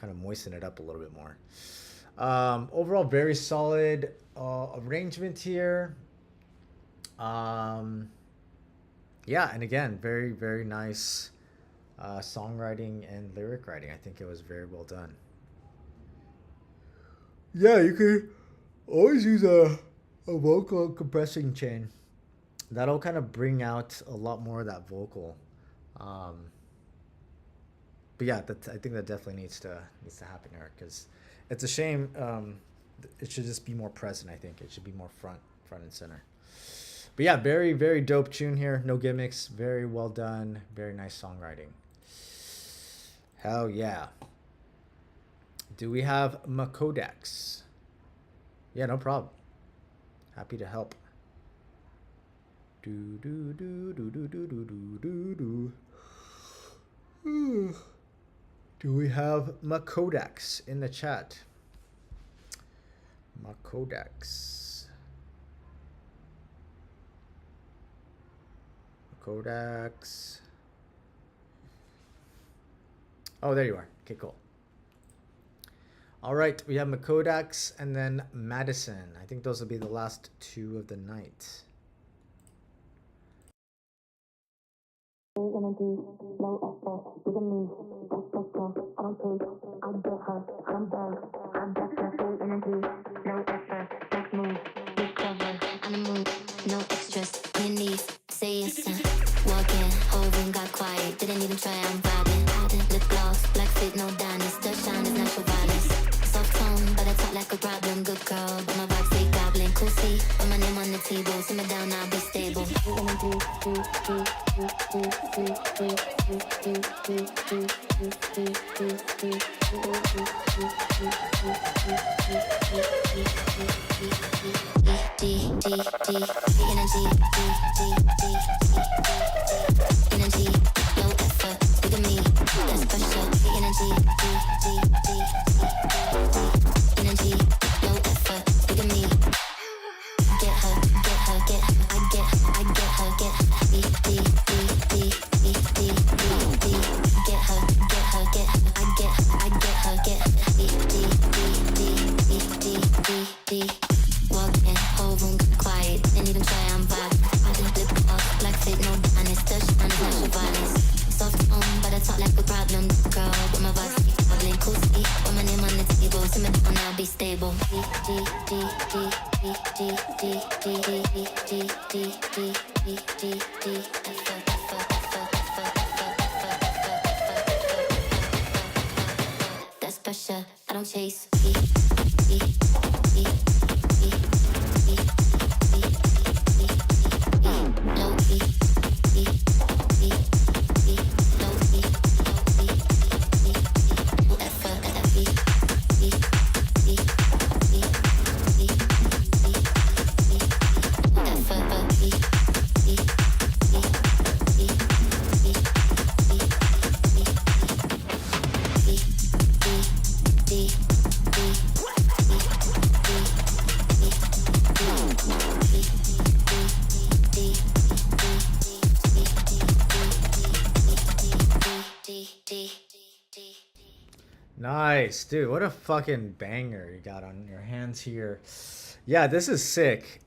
kind of moisten it up a little bit more. Overall, very solid arrangement here. Yeah, and again, very, very nice songwriting and lyric writing. I think it was very well done. Yeah, you could always use a vocal compressing chain. That'll kind of bring out a lot more of that vocal. But yeah, I think that definitely needs to happen here because it's a shame. It should just be more present. I think it should be more front and center. But yeah, very, very dope tune here. No gimmicks. Very well done. Very nice songwriting. Hell yeah. Do we have Makodex? Yeah, no problem. Happy to help. Do do do do do do do do do do. Do we have Makodex in the chat? Makodex. Makodex. Oh, there you are. Okay, cool. All right, we have Makodex and then Madison. I think those will be the last two of the night. Didn't even try, I'm vibing. Lip gloss, black fit, no diamonds. The shine is natural violence. Soft tone, but I talk like a problem. Good girl, but my vibe stay goblin. Cool see, put my name on the table. Simmer down, I'll be stable. Energy, low effort, look at me, that's pressure. Energy, energy, low effort, look at me. Get her, I get her, get walking, whole room quiet, didn't even try, I'm vibing. Lip off, black fit, no honest, touch on natural violence. Soft tone, but I talk like a problem, girl, but my vibe keep traveling. Cool see, put my name on the table, simmer down, I'll be stable. That's pressure, I don't chase. Low key. Nice, dude. What a fucking banger you got on your hands here. Yeah, this is sick.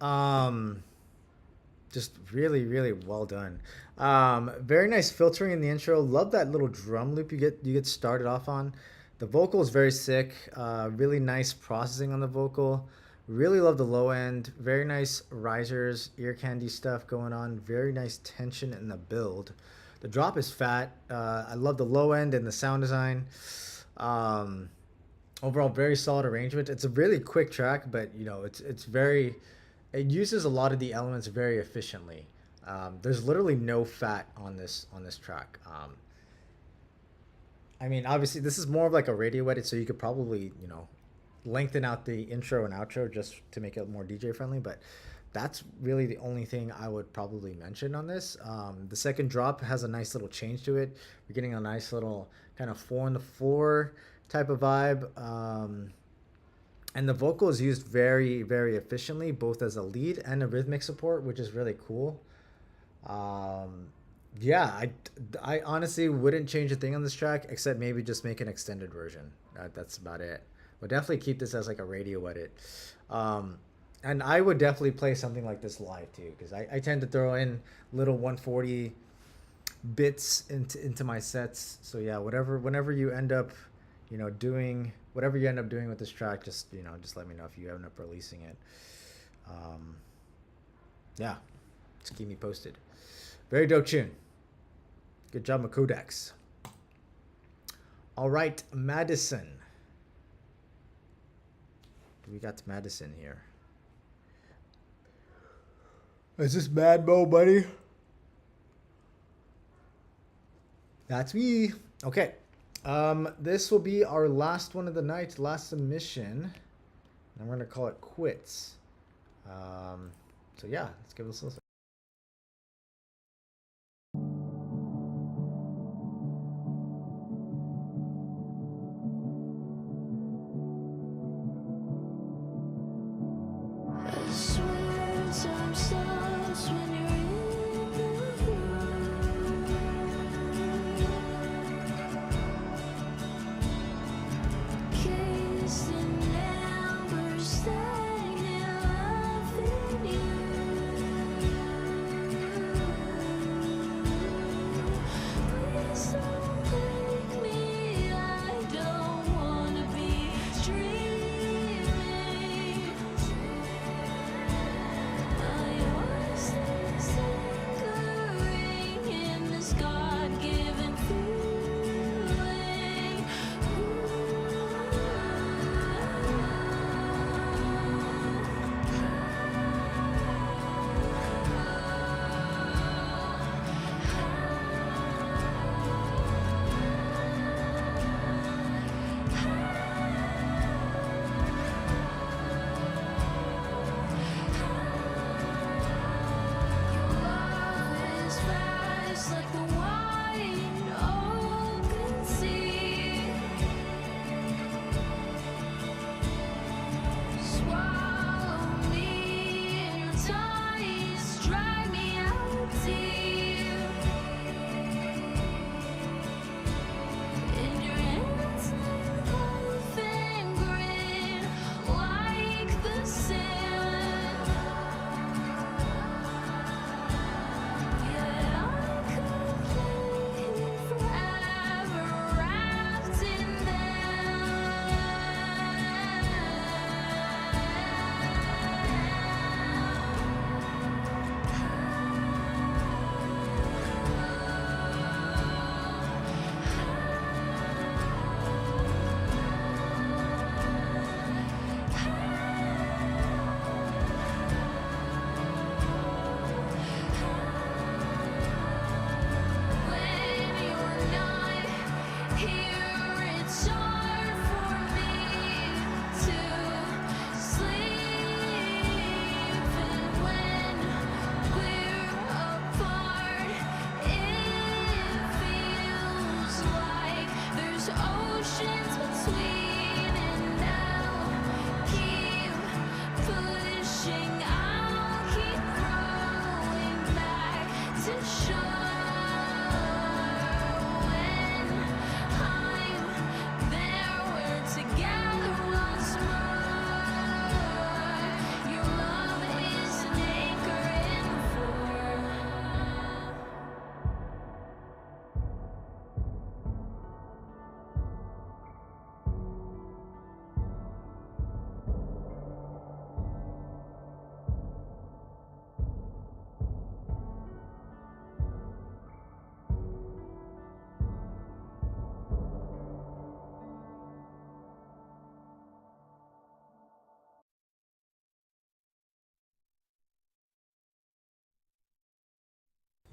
Just really, really well done. Very nice filtering in the intro. Love that little drum loop you get started off on. The vocal is very sick. Really nice processing on the vocal. Really love the low end. Very nice risers, ear candy stuff going on. Very nice tension in the build. The drop is fat. I love the low end and the sound design. Overall, very solid arrangement. It's a really quick track, but you know, it uses a lot of the elements very efficiently. There's literally no fat on this track. I mean, obviously, this is more of like a radio edit, so you could probably, you know, lengthen out the intro and outro just to make it more DJ friendly. But that's really the only thing I would probably mention on this. The second drop has a nice little change to it. We're getting a nice little kind of 4-on-the-floor type of vibe. And the vocal is used very, very efficiently, both as a lead and a rhythmic support, which is really cool. Yeah, I honestly wouldn't change a thing on this track, except maybe just make an extended version. That's about it. But definitely keep this as like a radio edit. And I would definitely play something like this live too, because I tend to throw in little 140 bits into my sets. So yeah, whenever you end up, you know, doing whatever you end up doing with this track, just let me know if you end up releasing it. Yeah, just keep me posted. Very dope tune. Good job, Makodex. All right, Madison. We got Madison here. Is this Mad Mo, buddy? That's me. Okay. This will be our last one of the night, last submission. I'm gonna call it quits. So yeah, let's give this a listen.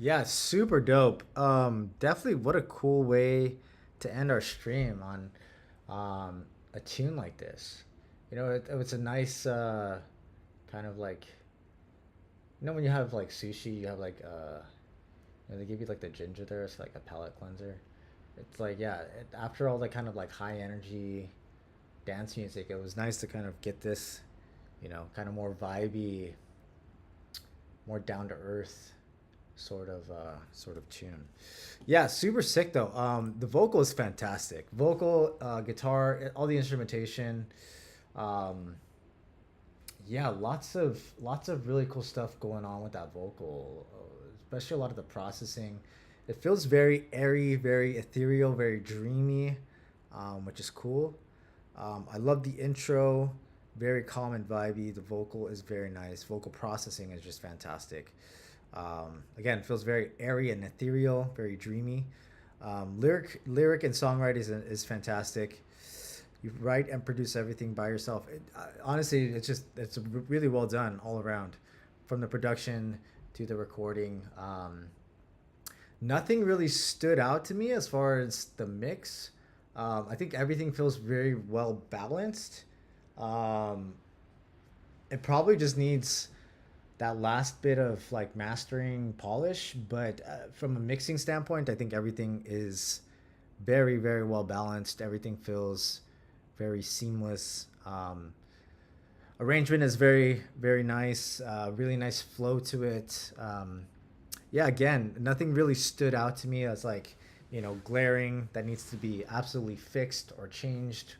Yeah, super dope. Definitely what a cool way to end our stream on a tune like this. It's a nice kind of like when you have like sushi, you have like they give you like the ginger there, it's like a palate cleanser. It's like yeah, after all the kind of like high energy dance music, it was nice to kind of get this, kind of more vibey, more down to earth sort of tune. Yeah, super sick though. The vocal is fantastic. Vocal, guitar, all the instrumentation. Um, yeah, lots of really cool stuff going on with that vocal, especially a lot of the processing. It feels very airy, very ethereal, very dreamy, which is cool. I love the intro, very calm and vibey. The vocal is very nice. Vocal processing is just fantastic. Again, it feels very airy and ethereal, very dreamy. Lyric and songwriting is fantastic. You write and produce everything by yourself. Honestly, it's really well done all around. from the production to the recording. Nothing really stood out to me as far as the mix. I think everything feels very well balanced. It probably just needs that last bit of like mastering polish, but from a mixing standpoint, I think everything is very, very well balanced. Everything feels very seamless. Arrangement is very, very nice. Really nice flow to it. Yeah, again, nothing really stood out to me as like, glaring that needs to be absolutely fixed or changed.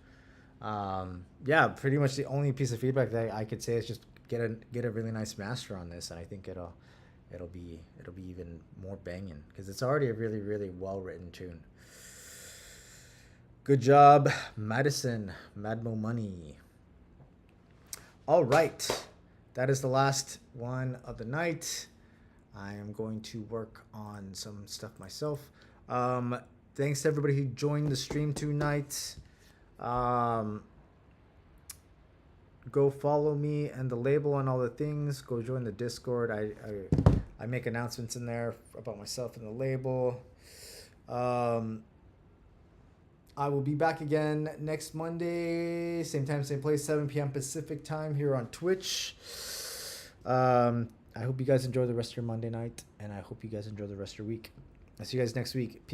Yeah, pretty much the only piece of feedback that I could say is just get a really nice master on this, and I think it'll be even more banging because it's already a really, really well written tune. Good job, Madison, Madmo Money. All right, that is the last one of the night. I am going to work on some stuff myself. Thanks to everybody who joined the stream tonight. Go follow me and the label and all the things. Go join the Discord. I make announcements in there about myself and the label. I will be back again next Monday, same time, same place, 7 p.m. Pacific time here on Twitch. I hope you guys enjoy the rest of your Monday night, and I hope you guys enjoy the rest of your week. I'll see you guys next week.